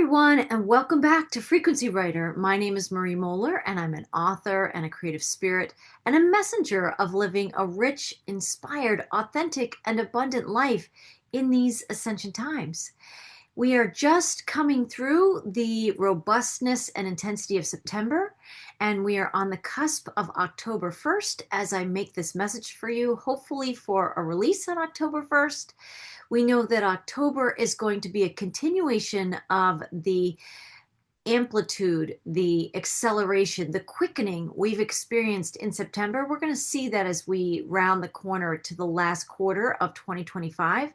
everyone, and welcome back to Frequency Writer. My name is Marie Mohler, and I'm an author and a creative spirit and a messenger of living a rich, inspired, authentic, and abundant life in these ascension times. We are just coming through the robustness and intensity of September, and we are on the cusp of October 1st as I make this message for you, hopefully for a release on October 1st. We know that October is going to be a continuation of the amplitude, the acceleration, the quickening we've experienced in September. We're going to see that as we round the corner to the last quarter of 2025.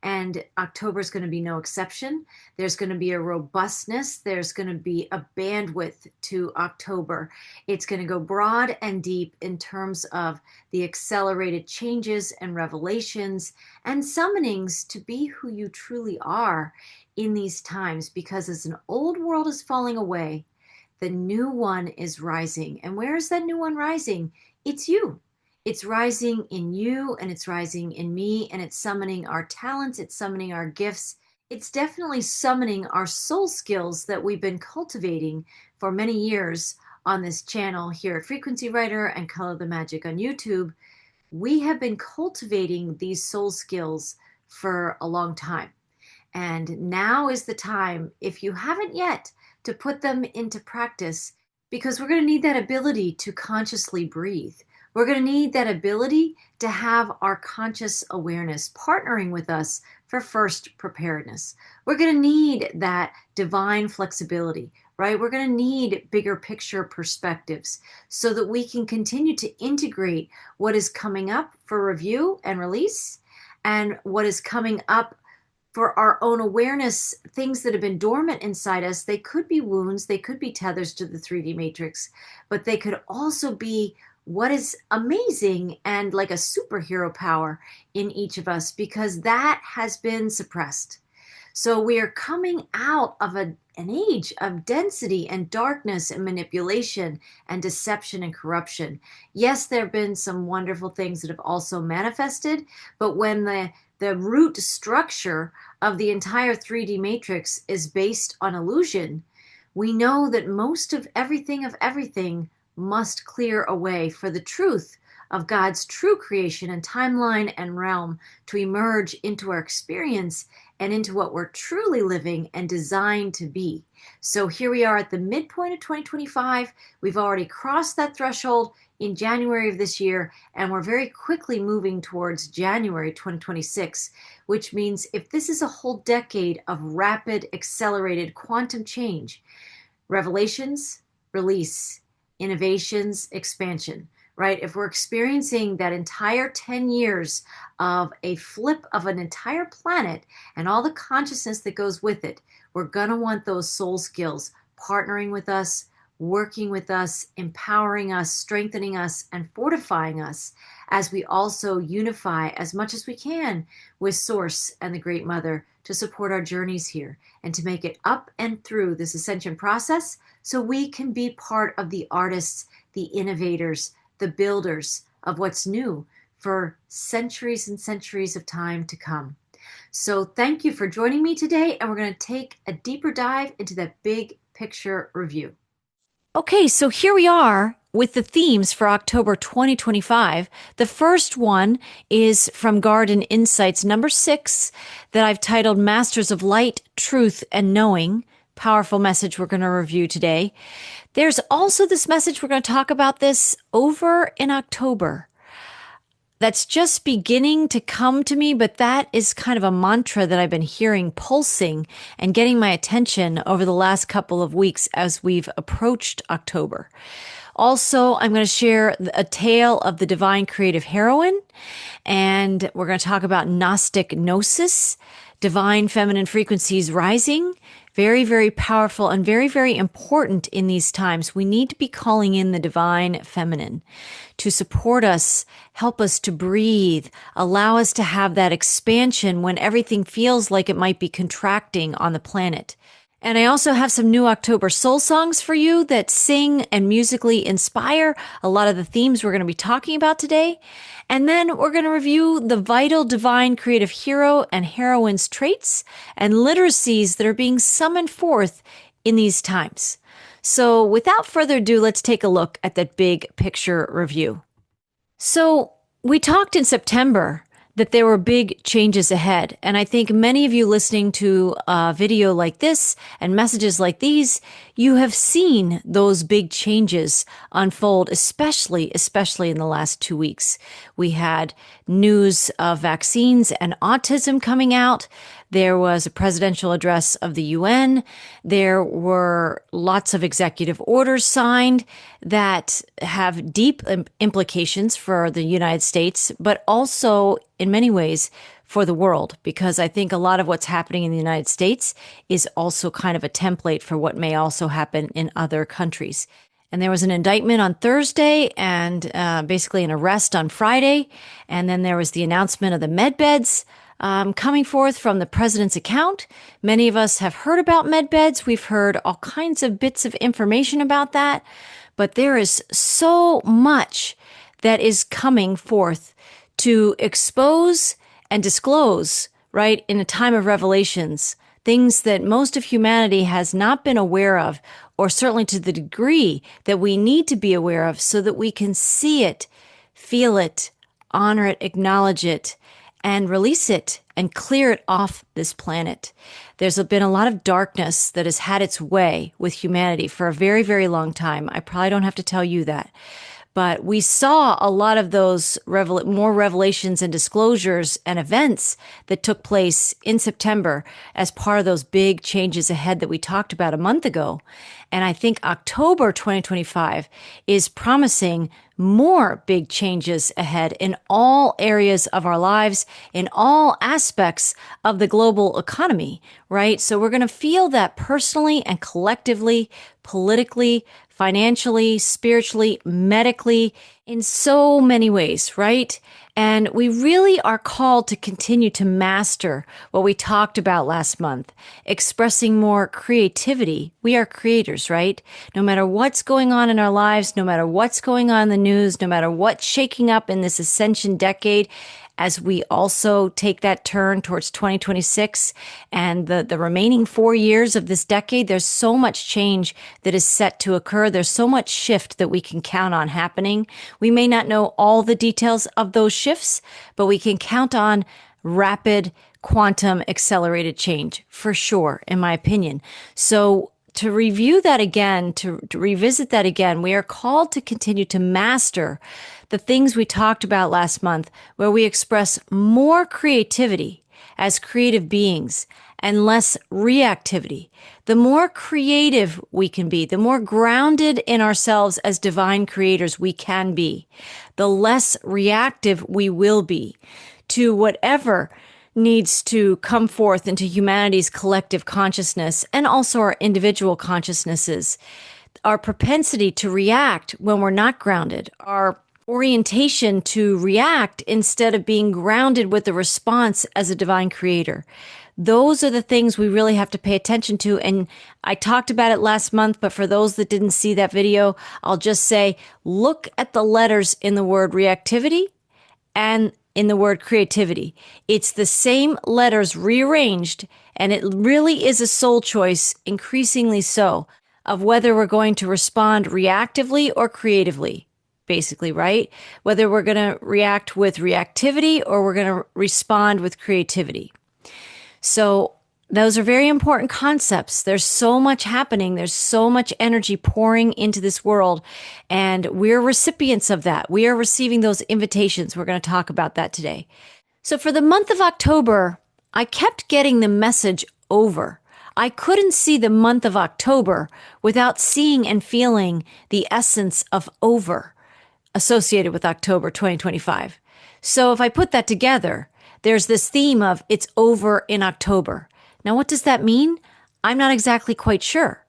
And October is going to be no exception. There's going to be a robustness. There's going to be a bandwidth to October. It's going to go broad and deep in terms of the accelerated changes and revelations and summonings to be who you truly are in these times. Because as an old world is falling away, the new one is rising. And where is that new one rising? It's you. It's rising in you, and it's rising in me, and it's summoning our talents, it's summoning our gifts. It's definitely summoning our soul skills that we've been cultivating for many years on this channel here at Frequency Writer and Color the Magic on YouTube. We have been cultivating these soul skills for a long time. And now is the time, if you haven't yet, to put them into practice, because we're going to need that ability to consciously breathe. We're going to need that ability to have our conscious awareness partnering with us for first preparedness. We're going to need that divine flexibility, right? We're going to need bigger picture perspectives so that we can continue to integrate what is coming up for review and release and what is coming up for our own awareness, things that have been dormant inside us. They could be wounds, they could be tethers to the 3D matrix, but they could also be what is amazing and like a superhero power in each of us, because that has been suppressed. So we are coming out of an age of density and darkness and manipulation and deception and corruption. Yes, there have been some wonderful things that have also manifested, but when the root structure of the entire 3D matrix is based on illusion, we know that most of everything must clear away for the truth of God's true creation and timeline and realm to emerge into our experience and into what we're truly living and designed to be. So here we are at the midpoint of 2025. We've already crossed that threshold in January of this year, and we're very quickly moving towards January 2026, which means if this is a whole decade of rapid, accelerated quantum change, revelations, release, innovations, expansion, right? If we're experiencing that entire 10 years of a flip of an entire planet and all the consciousness that goes with it, we're going to want those soul skills partnering with us, working with us, empowering us, strengthening us, and fortifying us as we also unify as much as we can with Source and the Great Mother to support our journeys here and to make it up and through this ascension process so we can be part of the artists, the innovators, the builders of what's new for centuries and centuries of time to come. So thank you for joining me today, and we're going to take a deeper dive into that big picture review. Okay, so here we are with the themes for October 2025. The first one is from Garden Insights, number 6, that I've titled Masters of Light, Truth, and Knowing. Powerful message we're going to review today. There's also this message, we're going to talk about this over in October. That's just beginning to come to me, but that is kind of a mantra that I've been hearing pulsing and getting my attention over the last couple of weeks as we've approached October. Also, I'm going to share a tale of the divine creative heroine, and we're going to talk about Gnostic Gnosis, divine feminine frequencies rising. Very, very powerful and very, very important in these times. We need to be calling in the divine feminine to support us, help us to breathe, allow us to have that expansion when everything feels like it might be contracting on the planet. And I also have some new October soul songs for you that sing and musically inspire a lot of the themes we're going to be talking about today. And then we're going to review the vital divine creative hero and heroine's traits and literacies that are being summoned forth in these times. So without further ado, let's take a look at that big picture review. So we talked in September that there were big changes ahead. And I think many of you listening to a video like this and messages like these, you have seen those big changes unfold, especially in the last 2 weeks. We had news of vaccines and autism coming out. There was a presidential address of the UN. There were lots of executive orders signed that have deep implications for the United States, but also in many ways for the world, because I think a lot of what's happening in the United States is also kind of a template for what may also happen in other countries. And there was an indictment on Thursday and basically an arrest on Friday. And then there was the announcement of the med beds coming forth from the president's account. Many of us have heard about med beds. We've heard all kinds of bits of information about that. But there is so much that is coming forth to expose and disclose, right, in a time of revelations, things that most of humanity has not been aware of, or certainly to the degree that we need to be aware of so that we can see it, feel it, honor it, acknowledge it, and release it and clear it off this planet. There's been a lot of darkness that has had its way with humanity for a very, very long time. I probably don't have to tell you that. But we saw a lot of those more revelations and disclosures and events that took place in September as part of those big changes ahead that we talked about a month ago. And I think October 2025 is promising more big changes ahead in all areas of our lives, in all aspects of the global economy, right? So we're going to feel that personally and collectively, politically, financially, spiritually, medically, in so many ways, right? And we really are called to continue to master what we talked about last month, expressing more creativity. We are creators, right? No matter what's going on in our lives, no matter what's going on in the news, no matter what's shaking up in this ascension decade, as we also take that turn towards 2026 and the remaining 4 years of this decade, there's so much change that is set to occur. There's so much shift that we can count on happening. We may not know all the details of those shifts, but we can count on rapid quantum accelerated change for sure, in my opinion. So to review that again, to revisit that again, we are called to continue to master the things we talked about last month, where we express more creativity as creative beings and less reactivity. The more creative we can be, the more grounded in ourselves as divine creators we can be, the less reactive we will be to whatever needs to come forth into humanity's collective consciousness and also our individual consciousnesses. Our propensity to react when we're not grounded, our orientation to react instead of being grounded with the response as a divine creator. Those are the things we really have to pay attention to. And I talked about it last month, but for those that didn't see that video, I'll just say, look at the letters in the word reactivity and in the word creativity. It's the same letters rearranged, and it really is a soul choice, increasingly so, of whether we're going to respond reactively or creatively, basically, right? Whether we're going to react with reactivity or we're going to respond with creativity. So those are very important concepts. There's so much happening. There's so much energy pouring into this world, and we're recipients of that. We are receiving those invitations. We're going to talk about that today. So for the month of October, I kept getting the message over. I couldn't see the month of October without seeing and feeling the essence of over associated with October 2025. So if I put that together, there's this theme of it's over in October. Now, what does that mean? I'm not exactly quite sure.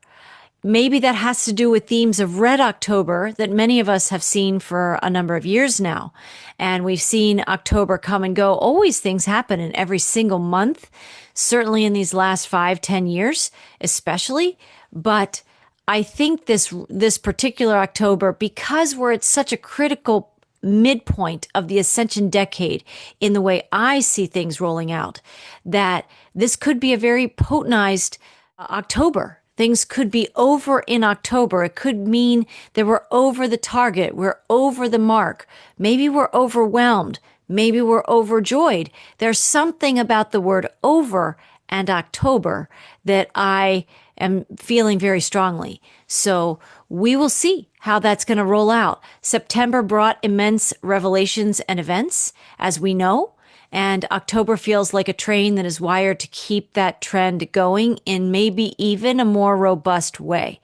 Maybe that has to do with themes of Red October that many of us have seen for a number of years now. And we've seen October come and go. Always things happen in every single month. certainly in these last 5-10 years, especially. But I think this particular October, because we're at such a critical midpoint of the ascension decade in the way I see things rolling out, that this could be a very potentized October. Things could be over in October. It could mean that we're over the target. We're over the mark. Maybe we're overwhelmed. Maybe we're overjoyed. There's something about the word over and October that I am feeling very strongly. So we will see how that's going to roll out. September brought immense revelations and events, as we know. And October feels like a train that is wired to keep that trend going in maybe even a more robust way.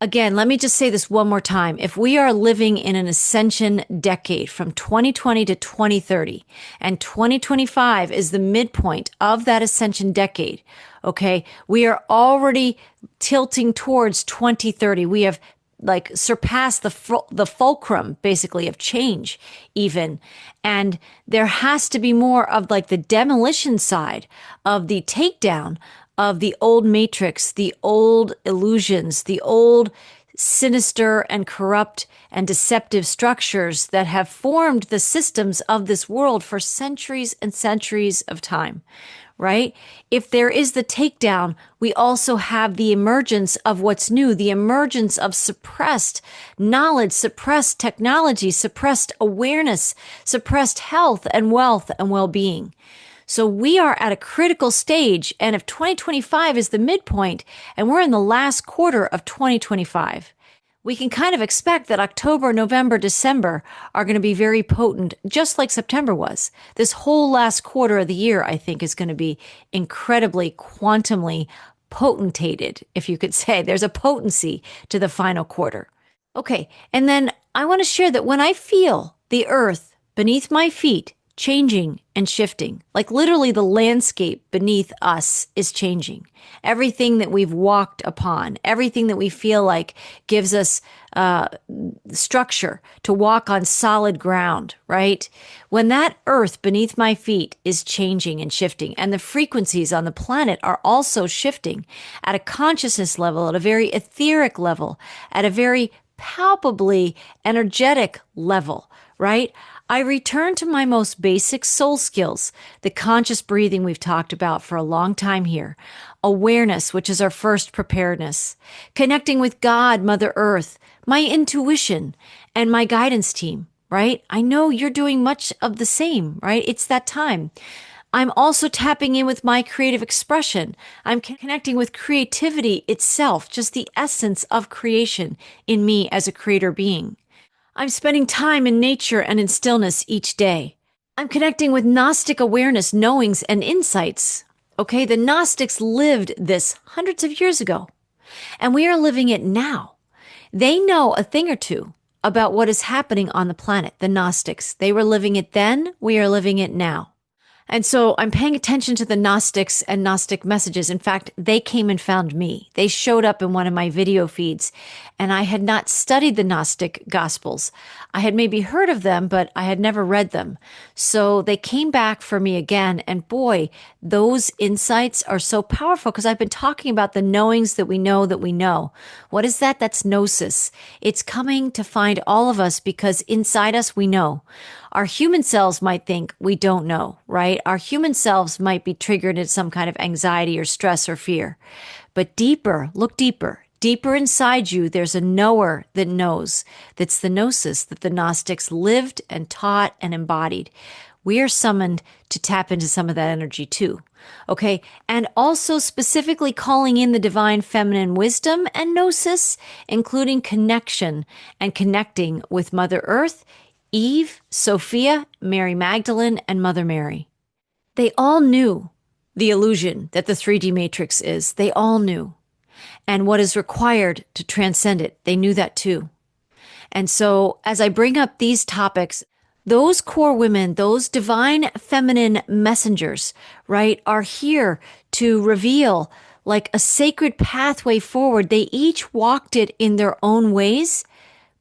Again, let me just say this one more time. If we are living in an ascension decade from 2020 to 2030, and 2025 is the midpoint of that ascension decade, okay, we are already tilting towards 2030. We have surpassed the fulcrum, basically, of change even. And there has to be more of the demolition side of the takedown of the old matrix, the old illusions, the old sinister and corrupt and deceptive structures that have formed the systems of this world for centuries and centuries of time. Right? If there is the takedown, we also have the emergence of what's new, the emergence of suppressed knowledge, suppressed technology, suppressed awareness, suppressed health and wealth and well-being. So we are at a critical stage. And if 2025 is the midpoint and we're in the last quarter of 2025, we can kind of expect that October, November, December are going to be very potent, just like September was. This whole last quarter of the year, I think, is going to be incredibly quantumly potentated, if you could say. There's a potency to the final quarter. Okay, and then I want to share that when I feel the earth beneath my feet changing and shifting, like literally the landscape beneath us is changing. Everything that we've walked upon, everything that we feel like gives us structure to walk on solid ground, right? When that earth beneath my feet is changing and shifting, and the frequencies on the planet are also shifting at a consciousness level, at a very etheric level, at a very palpably energetic level, right? I return to my most basic soul skills, the conscious breathing we've talked about for a long time here, awareness, which is our first preparedness, connecting with God, Mother Earth, my intuition, and my guidance team, right? I know you're doing much of the same, right? It's that time. I'm also tapping in with my creative expression. I'm connecting with creativity itself, just the essence of creation in me as a creator being. I'm spending time in nature and in stillness each day. I'm connecting with Gnostic awareness, knowings, and insights. Okay, the Gnostics lived this hundreds of years ago, and we are living it now. They know a thing or two about what is happening on the planet, the Gnostics. They were living it then, we are living it now. And so I'm paying attention to the Gnostics and Gnostic messages. In fact, they came and found me. They showed up in one of my video feeds, and I had not studied the Gnostic Gospels. I had maybe heard of them, but I had never read them. So they came back for me again, and boy, those insights are so powerful because I've been talking about the knowings that we know that we know. What is that? That's gnosis. It's coming to find all of us because inside us we know. Our human selves might think we don't know, right? Our human selves might be triggered in some kind of anxiety or stress or fear. But deeper, look deeper. Deeper inside you, there's a knower that knows. That's the gnosis that the Gnostics lived and taught and embodied. We are summoned to tap into some of that energy too. Okay. And also specifically calling in the divine feminine wisdom and gnosis, including connection and connecting with Mother Earth, Eve, Sophia, Mary Magdalene, and Mother Mary. They all knew the illusion that the 3D matrix is. They all knew. And what is required to transcend it. They knew that too. And so as I bring up these topics, those core women, those divine feminine messengers, right, are here to reveal like a sacred pathway forward. They each walked it in their own ways,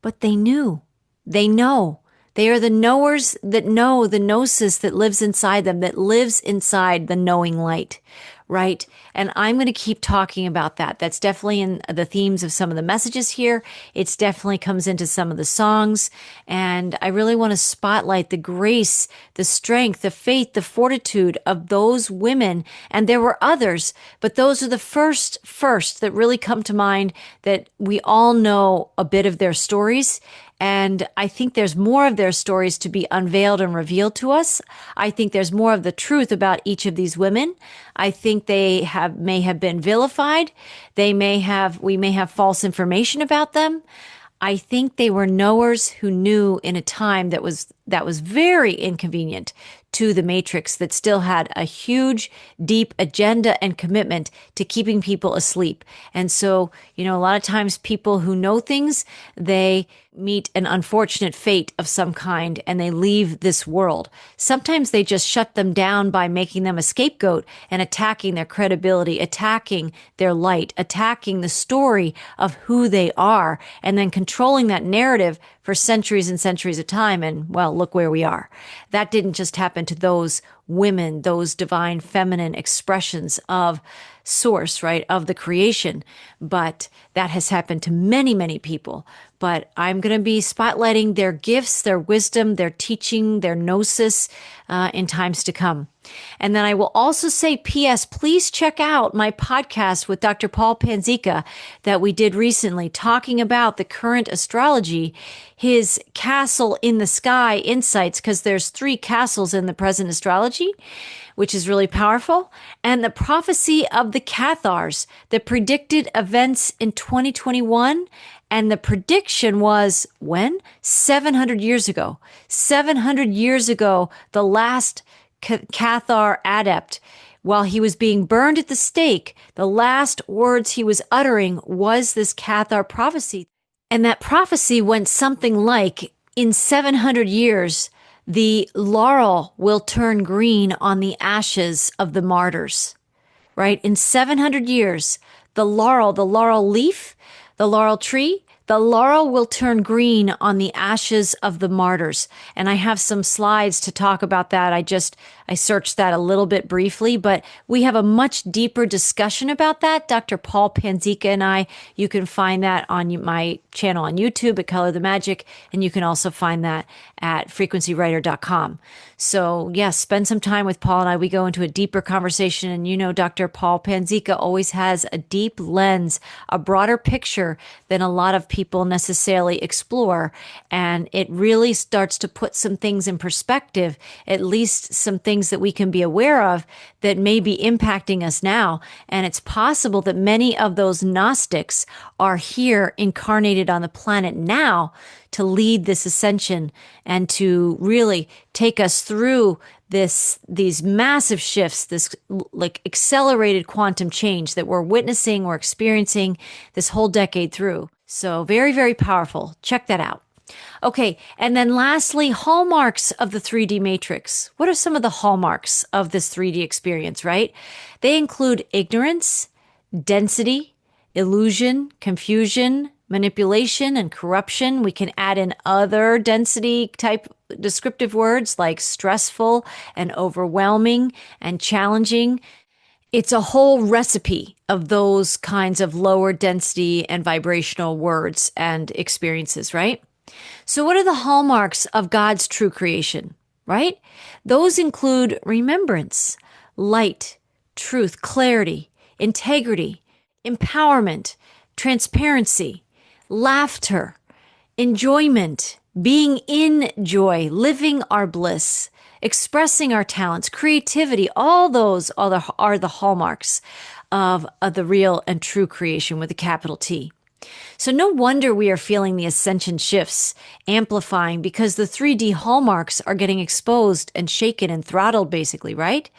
but they knew. They know. They are the knowers that know the gnosis that lives inside them, that lives inside the knowing light, right? And I'm going to keep talking about that. That's definitely in the themes of some of the messages here. It's definitely comes into some of the songs. And I really want to spotlight the grace, the strength, the faith, the fortitude of those women. And there were others, but those are the first that really come to mind, that we all know a bit of their stories. And I think there's more of their stories to be unveiled and revealed to us. I think there's more of the truth about each of these women. I think they may have been vilified. We may have false information about them. I think they were knowers who knew in a time that was very inconvenient to the Matrix, that still had a huge, deep agenda and commitment to keeping people asleep. And so, a lot of times people who know things, they meet an unfortunate fate of some kind and they leave this world. Sometimes they just shut them down by making them a scapegoat and attacking their credibility, attacking their light, attacking the story of who they are, and then controlling that narrative for centuries and centuries of time. And well, look where we are. That didn't just happen to those women, those divine feminine expressions of source, right, of the creation, but that has happened to many, many people. But I'm going to be spotlighting their gifts, their wisdom, their teaching, their gnosis in times to come. And then I will also say, P.S., please check out my podcast with Dr. Paul Panzica that we did recently, talking about the current astrology, his castle in the sky insights, because there's 3 castles in the present astrology, which is really powerful, and the prophecy of the Cathars that predicted events in 2021. And the prediction was when? 700 years ago. 700 years ago, the last Cathar adept, while he was being burned at the stake, the last words he was uttering was this Cathar prophecy. And that prophecy went something like, in 700 years, the laurel will turn green on the ashes of the martyrs, right? In 700 years, the laurel leaf, the laurel tree, the laurel will turn green on the ashes of the martyrs. And I have some slides to talk about that. I searched that a little bit briefly, but we have a much deeper discussion about that. Dr. Paul Panzica and I, you can find that on my channel on YouTube at Color the Magic, and you can also find that at frequencywriter.com. So yes, spend some time with Paul and I. We go into a deeper conversation, and Dr. Paul Panzica always has a deep lens, a broader picture than a lot of people necessarily explore. And it really starts to put some things in perspective, at least some things that we can be aware of that may be impacting us now. And it's possible that many of those Gnostics are here incarnated on the planet now to lead this ascension and to really take us through these massive shifts, this like accelerated quantum change that we're witnessing or experiencing this whole decade through. So very, very powerful. Check that out. Okay, and then lastly, hallmarks of the 3D matrix. What are some of the hallmarks of this 3D experience, right? They include ignorance, density, illusion, confusion, manipulation, and corruption. We can add in other density type descriptive words like stressful and overwhelming and challenging. It's a whole recipe of those kinds of lower density and vibrational words and experiences, right? So what are the hallmarks of God's true creation, right? Those include remembrance, light, truth, clarity, integrity, empowerment, transparency, laughter, enjoyment, being in joy, living our bliss, expressing our talents, creativity. All those are the hallmarks of the real and true creation with a capital T. So no wonder we are feeling the ascension shifts amplifying, because the 3D hallmarks are getting exposed and shaken and throttled, basically, right?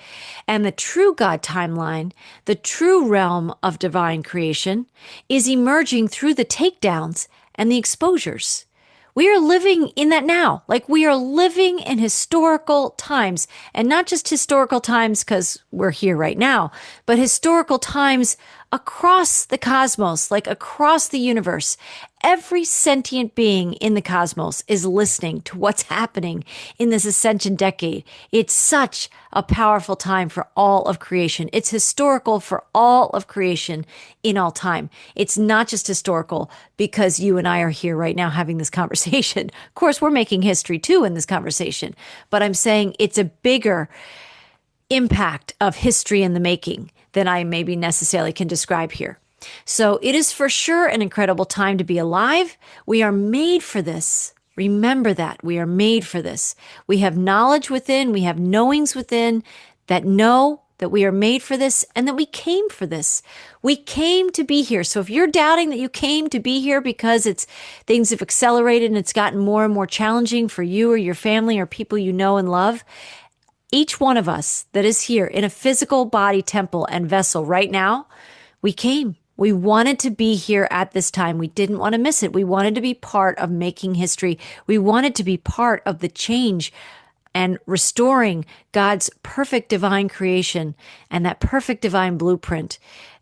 And the true God timeline, the true realm of divine creation, is emerging through the takedowns and the exposures. We are living in that now. Like, we are living in historical times, and not just historical times because we're here right now, but historical times across the cosmos, like across the universe. Every sentient being in the cosmos is listening to what's happening in this ascension decade. It's such a powerful time for all of creation. It's historical for all of creation in all time. It's not just historical because you and I are here right now having this conversation. Of course, we're making history too in this conversation, but I'm saying it's a bigger impact of history in the making than I maybe necessarily can describe here. So it is for sure an incredible time to be alive. We are made for this. Remember that. We are made for this. We have knowledge within, we have knowings within that know that we are made for this and that we came for this. We came to be here. So if you're doubting that you came to be here because things have accelerated and it's gotten more and more challenging for you or your family or people you know and love, each one of us that is here in a physical body, temple, and vessel right now, we came. We wanted to be here at this time. We didn't want to miss it. We wanted to be part of making history. We wanted to be part of the change and restoring God's perfect divine creation and that perfect divine blueprint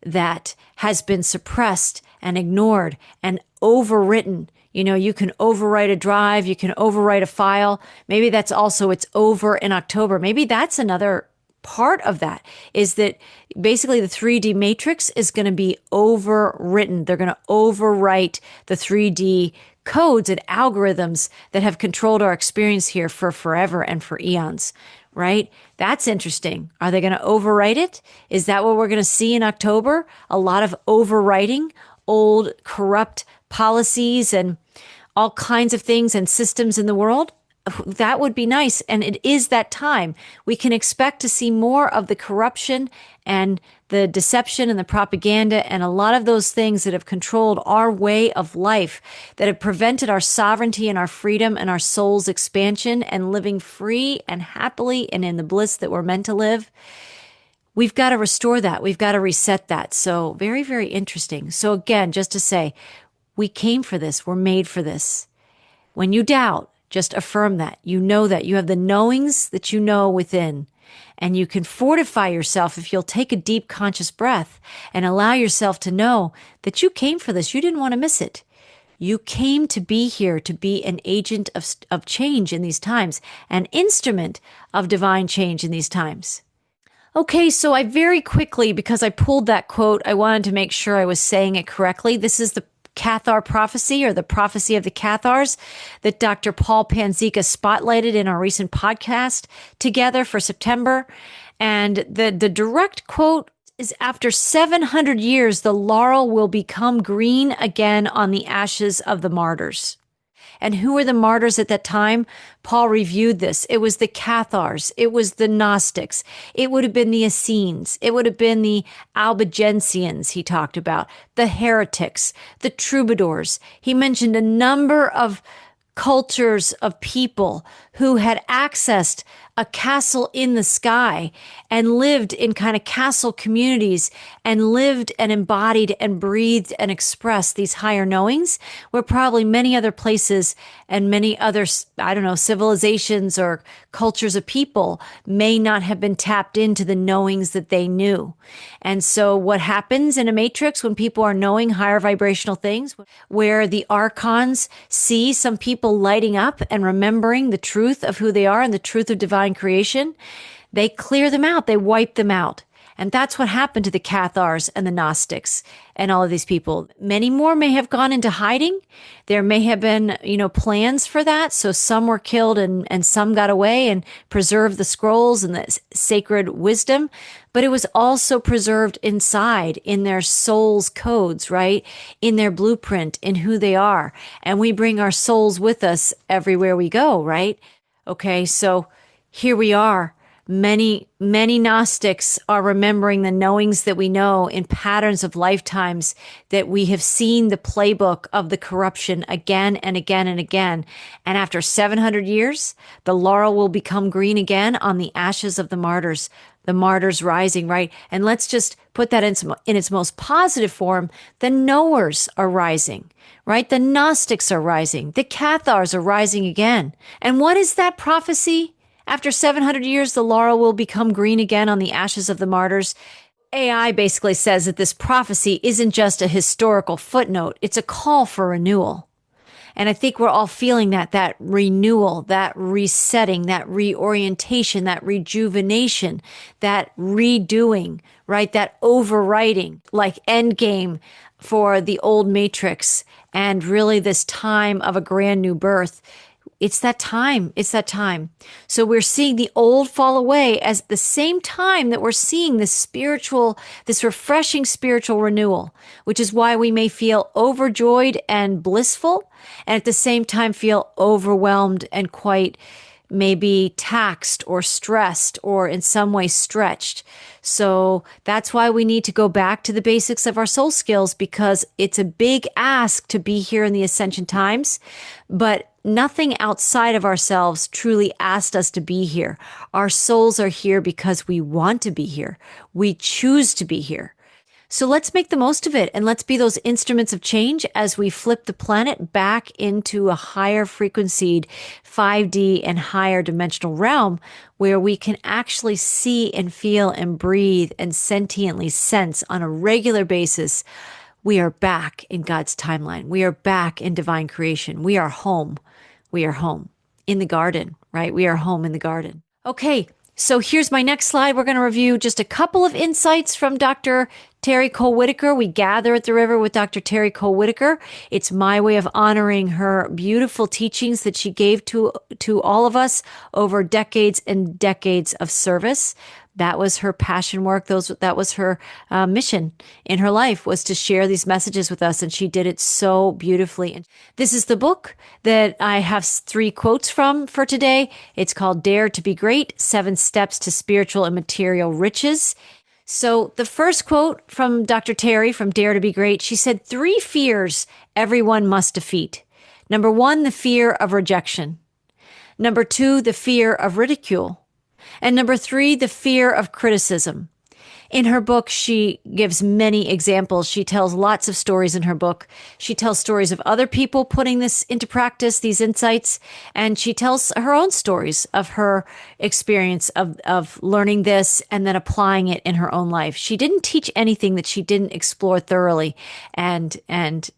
that has been suppressed and ignored and overwritten. You know, you can overwrite a drive, you can overwrite a file. Maybe that's also, it's over in October. Maybe that's another part of that, is that basically the 3D matrix is going to be overwritten. They're going to overwrite the 3D codes and algorithms that have controlled our experience here for forever and for eons, right? That's interesting. Are they going to overwrite it? Is that what we're going to see in October? A lot of overwriting old corrupt policies and all kinds of things and systems in the world? That would be nice. And it is that time. We can expect to see more of the corruption and the deception and the propaganda and a lot of those things that have controlled our way of life, that have prevented our sovereignty and our freedom and our soul's expansion and living free and happily and in the bliss that we're meant to live. We've got to restore that. We've got to reset that. So very, very interesting. So again, just to say, we came for this. We're made for this. When you doubt, just affirm that. You know that. You have the knowings that you know within. And you can fortify yourself if you'll take a deep conscious breath and allow yourself to know that you came for this. You didn't want to miss it. You came to be here to be an agent of change in these times, an instrument of divine change in these times. Okay, so I very quickly, because I pulled that quote, I wanted to make sure I was saying it correctly. This is the Cathar prophecy, or the prophecy of the Cathars, that Dr. Paul Panzika spotlighted in our recent podcast together for September. And the direct quote is, after 700 years, the laurel will become green again on the ashes of the martyrs. And who were the martyrs at that time? Paul reviewed this. It was the Cathars. It was the Gnostics. It would have been the Essenes. It would have been the Albigensians he talked about, the heretics, the troubadours. He mentioned a number of cultures of people who had accessed a castle in the sky and lived in kind of castle communities and lived and embodied and breathed and expressed these higher knowings, where probably many other places and many other, civilizations or cultures of people may not have been tapped into the knowings that they knew. And so what happens in a matrix when people are knowing higher vibrational things, where the archons see some people lighting up and remembering the truth of who they are and the truth of divine creation, they clear them out, they wipe them out. And that's what happened to the Cathars and the Gnostics and all of these people. Many more may have gone into hiding. There may have been, plans for that. So some were killed and some got away and preserved the scrolls and the sacred wisdom. But it was also preserved inside in their soul's codes, right? In their blueprint, in who they are. And we bring our souls with us everywhere we go, right? Okay, so here we are. Many Gnostics are remembering the knowings that we know in patterns of lifetimes, that we have seen the playbook of the corruption again and again and again. And after 700 years, the laurel will become green again on the ashes of the martyrs rising, right? And let's just put that in its most positive form. The knowers are rising, right? The Gnostics are rising. The Cathars are rising again. And what is that prophecy? After 700 years, the laurel will become green again on the ashes of the martyrs. AI basically says that this prophecy isn't just a historical footnote, it's a call for renewal. And I think we're all feeling that renewal, that resetting, that reorientation, that rejuvenation, that redoing, right? That overwriting, like endgame for the old matrix, and really this time of a brand new birth. It's that time. It's that time. So we're seeing the old fall away as the same time that we're seeing this refreshing spiritual renewal, which is why we may feel overjoyed and blissful, and at the same time feel overwhelmed and quite maybe taxed or stressed or in some way stretched. So that's why we need to go back to the basics of our soul skills, because it's a big ask to be here in the ascension times, but nothing outside of ourselves truly asked us to be here. Our souls are here because we want to be here. We choose to be here. So let's make the most of it, and let's be those instruments of change as we flip the planet back into a higher frequencied 5D and higher dimensional realm where we can actually see and feel and breathe and sentiently sense on a regular basis. We are back in God's timeline. We are back in divine creation. We are home. We are home in the garden, right? We are home in the garden. Okay, so here's my next slide. We're going to review just a couple of insights from Dr. Terry Cole Whitaker. We gather at the river with Dr. Terry Cole Whitaker. It's my way of honoring her beautiful teachings that she gave to all of us over decades and decades of service. That was her passion work. That was her mission in her life, was to share these messages with us, and she did it so beautifully. And this is the book that I have 3 quotes from for today. It's called Dare to be Great, 7 Steps to Spiritual and Material Riches. So the first quote from Dr. Terry from Dare to be Great, she said, 3 fears everyone must defeat. Number 1, the fear of rejection. Number 2, the fear of ridicule. And number 3, the fear of criticism. In her book, she gives many examples. She tells lots of stories in her book. She tells stories of other people putting this into practice, these insights, and she tells her own stories of her experience of learning this and then applying it in her own life. She didn't teach anything that she didn't explore thoroughly and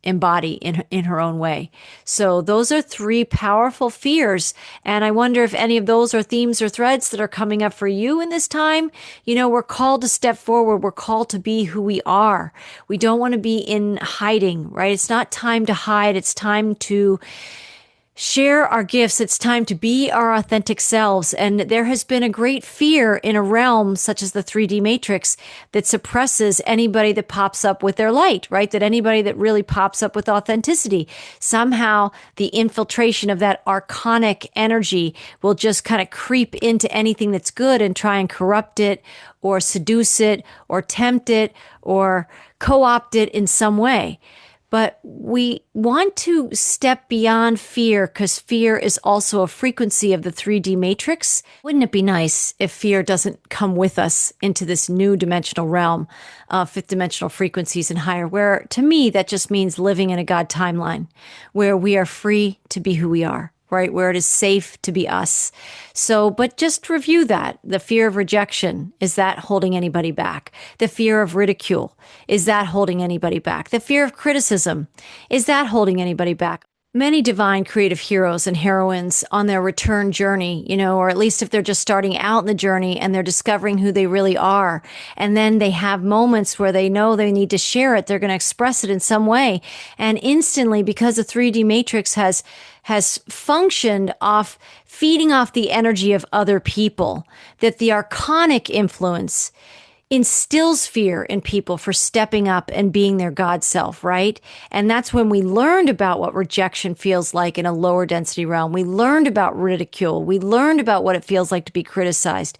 embody in her own way. So those are 3 powerful fears, and I wonder if any of those are themes or threads that are coming up for you in this time. You know, we're called to step forward. We're called to be who we are. We don't want to be in hiding, right? It's not time to hide. It's time to share our gifts. It's time to be our authentic selves. And there has been a great fear in a realm such as the 3D matrix that suppresses anybody that pops up with their light, right? That anybody that really pops up with authenticity, somehow the infiltration of that archonic energy will just kind of creep into anything that's good and try and corrupt it or seduce it or tempt it or co-opt it in some way. But we want to step beyond fear, because fear is also a frequency of the 3D matrix. Wouldn't it be nice if fear doesn't come with us into this new dimensional realm of 5th dimensional frequencies and higher, where to me that just means living in a God timeline where we are free to be who we are, right? Where it is safe to be us. So, but just review that. The fear of rejection, is that holding anybody back? The fear of ridicule, is that holding anybody back? The fear of criticism, is that holding anybody back? Many divine creative heroes and heroines on their return journey, you know, or at least if they're just starting out in the journey and they're discovering who they really are, and then they have moments where they know they need to share it, they're going to express it in some way. And instantly, because the 3D matrix has functioned off feeding off the energy of other people, that the archonic influence instills fear in people for stepping up and being their God self, right? And that's when we learned about what rejection feels like in a lower density realm. We learned about ridicule. We learned about what it feels like to be criticized.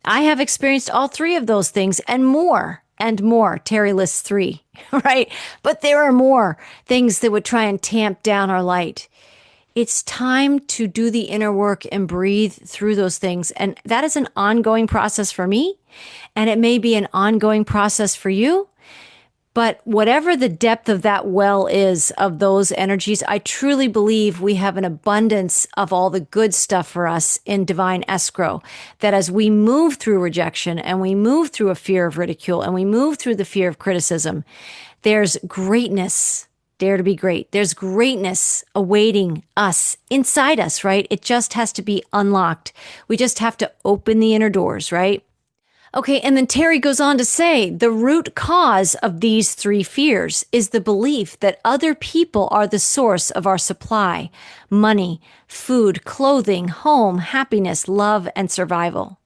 I have experienced all 3 of those things and more. And more. Terry lists 3, right? But there are more things that would try and tamp down our light. It's time to do the inner work and breathe through those things. And that is an ongoing process for me. And it may be an ongoing process for you. But whatever the depth of that well is of those energies, I truly believe we have an abundance of all the good stuff for us in divine escrow. That as we move through rejection and we move through a fear of ridicule and we move through the fear of criticism, there's greatness. Dare to be great. There's greatness awaiting us inside us, right? It just has to be unlocked. We just have to open the inner doors, right? Okay, and then Terry goes on to say, the root cause of these three fears is the belief that other people are the source of our supply, money, food, clothing, home, happiness, love, and survival.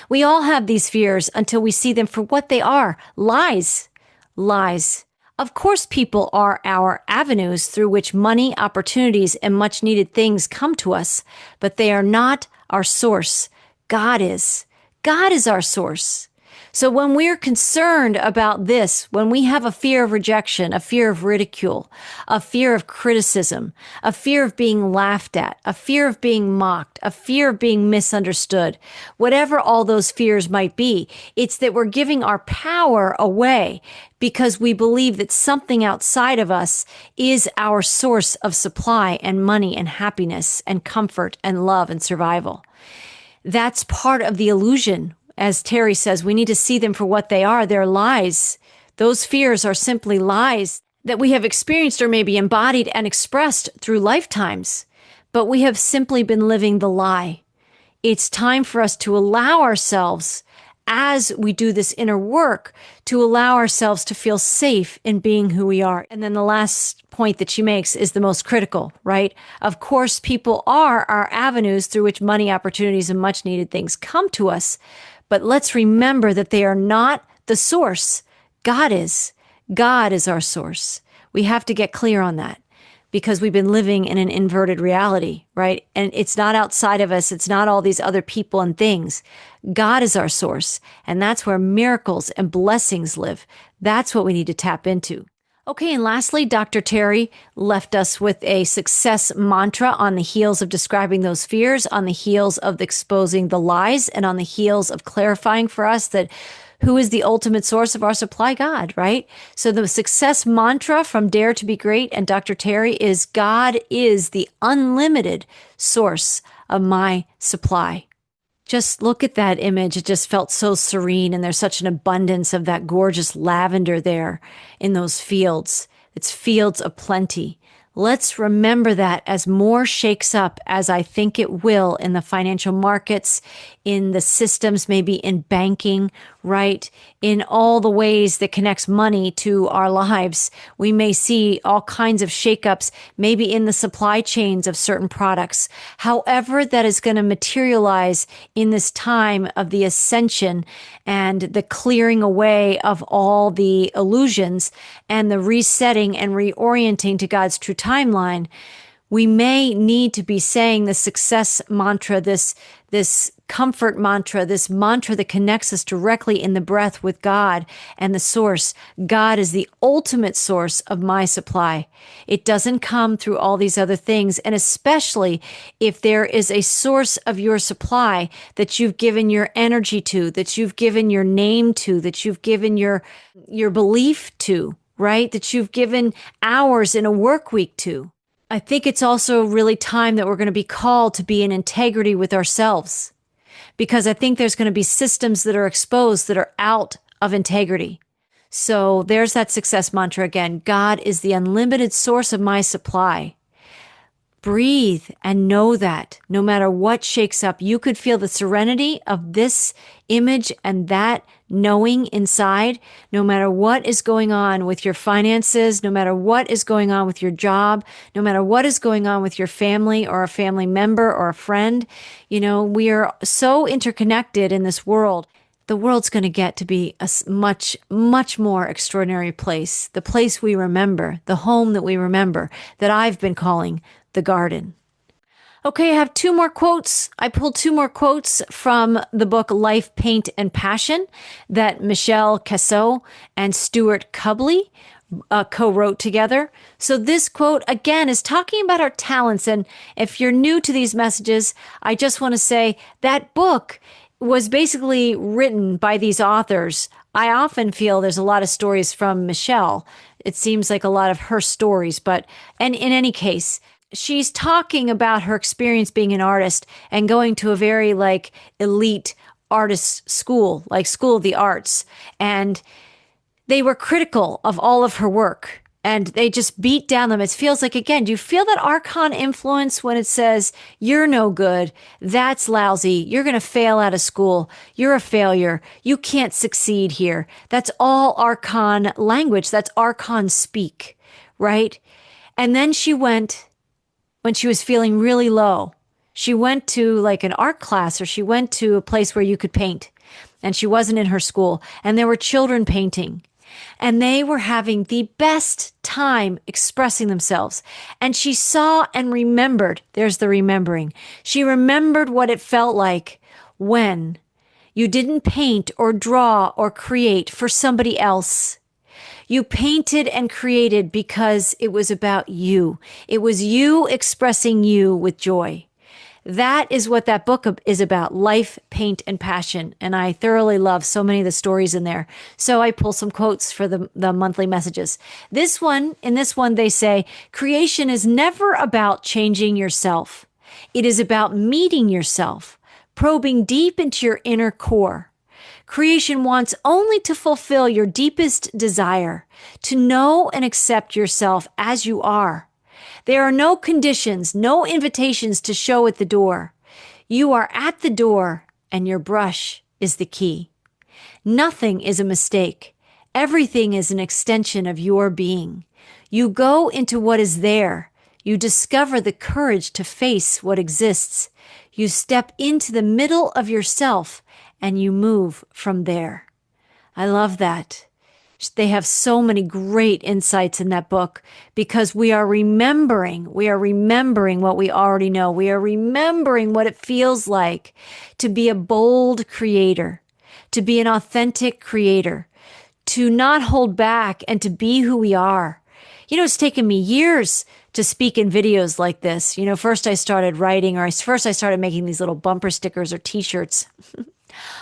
We all have these fears until we see them for what they are, lies. Lies. Of course, people are our avenues through which money, opportunities, and much needed things come to us, but they are not our source. God is. God is our source. So when we're concerned about this, when we have a fear of rejection, a fear of ridicule, a fear of criticism, a fear of being laughed at, a fear of being mocked, a fear of being misunderstood, whatever all those fears might be, it's that we're giving our power away because we believe that something outside of us is our source of supply and money and happiness and comfort and love and survival. That's part of the illusion. As Terry says, we need to see them for what they are. They're lies. Those fears are simply lies that we have experienced or maybe embodied and expressed through lifetimes, but we have simply been living the lie. It's time for us to allow ourselves, as we do this inner work, to allow ourselves to feel safe in being who we are. And then the last point that she makes is the most critical, right? Of course, people are our avenues through which money, opportunities, and much needed things come to us. But let's remember that they are not the source. God is. God is our source. We have to get clear on that because we've been living in an inverted reality, right? And it's not outside of us. It's not all these other people and things. God is our source. And that's where miracles and blessings live. That's what we need to tap into. Okay, and lastly, Dr. Terry left us with a success mantra on the heels of describing those fears, on the heels of exposing the lies, and on the heels of clarifying for us that who is the ultimate source of our supply? God, right? So the success mantra from Dare to Be Great and Dr. Terry is God is the unlimited source of my supply. Just look at that image. It just felt so serene, and there's such an abundance of that gorgeous lavender there in those fields. It's fields of plenty. Let's remember that as more shakes up, as I think it will in the financial markets, in the systems, maybe in banking, right? In all the ways that connects money to our lives, we may see all kinds of shakeups, maybe in the supply chains of certain products. However, that is going to materialize in this time of the ascension and the clearing away of all the illusions and the resetting and reorienting to God's true timeline. We may need to be saying the success mantra, this comfort mantra, this mantra that connects us directly in the breath with God and the source. God is the ultimate source of my supply. It doesn't come through all these other things. And especially if there is a source of your supply that you've given your energy to, that you've given your name to, that you've given your belief to, right? That you've given hours in a work week to. I think it's also really time that we're going to be called to be in integrity with ourselves, because I think there's going to be systems that are exposed that are out of integrity. So there's that success mantra again. God is the unlimited source of my supply. Breathe and know that no matter what shakes up, you could feel the serenity of this image and that knowing inside, no matter what is going on with your finances, no matter what is going on with your job, no matter what is going on with your family or a family member or a friend. You know, we are so interconnected in this world. The world's going to get to be a much, much more extraordinary place. The place we remember, the home that we remember, that I've been calling the garden. Okay, I have two more quotes. I pulled two more quotes from the book Life, Paint, and Passion that Michelle Cassot and Stuart Cubley co-wrote together. So this quote, again, is talking about our talents. And if you're new to these messages, I just want to say that book was basically written by these authors. I often feel there's a lot of stories from Michelle. It seems like a lot of her stories, and in any case, she's talking about her experience being an artist and going to a very like elite artist school, like School of the Arts. And they were critical of all of her work and they just beat down them. It feels like, again, do you feel that Archon influence when it says, you're no good, that's lousy, you're going to fail out of school, you're a failure, you can't succeed here. That's all Archon language. That's Archon speak, right? And then she went, when she was feeling really low, she went to like an art class or she went to a place where you could paint and she wasn't in her school and there were children painting. And they were having the best time expressing themselves. And she saw and remembered, there's the remembering. She remembered what it felt like when you didn't paint or draw or create for somebody else. You painted and created because it was about you. It was you expressing you with joy. That is what that book is about, life, paint, and passion. And I thoroughly love so many of the stories in there. So I pull some quotes for the monthly messages. In this one, they say, creation is never about changing yourself. It is about meeting yourself, probing deep into your inner core. Creation wants only to fulfill your deepest desire, to know and accept yourself as you are. There are no conditions, no invitations to show at the door. You are at the door, and your brush is the key. Nothing is a mistake. Everything is an extension of your being. You go into what is there. You discover the courage to face what exists. You step into the middle of yourself, and you move from there. I love that. They have so many great insights in that book because we are remembering what we already know. We are remembering what it feels like to be a bold creator, to be an authentic creator, to not hold back and to be who we are. You know, it's taken me years to speak in videos like this. You know, first I started writing I started making these little bumper stickers or t-shirts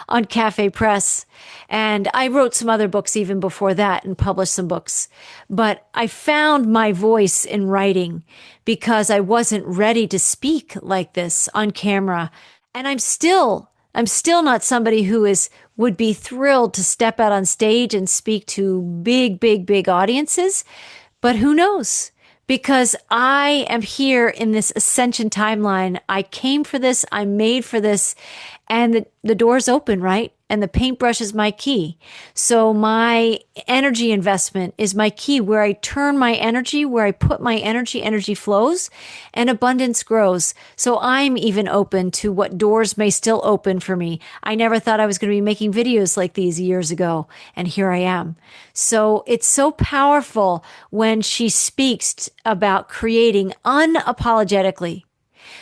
on Cafe Press. And I wrote some other books even before that and published some books. But I found my voice in writing because I wasn't ready to speak like this on camera. And I'm still not somebody who would be thrilled to step out on stage and speak to big audiences. But who knows? Because I am here in this ascension timeline. I came for this. I'm made for this. And the door's open, right? And the paintbrush is my key. So my energy investment is my key. Where I turn my energy, where I put my energy flows and abundance grows. So I'm even open to what doors may still open for me. I never thought I was going to be making videos like these years ago. And here I am. So it's so powerful when she speaks about creating unapologetically,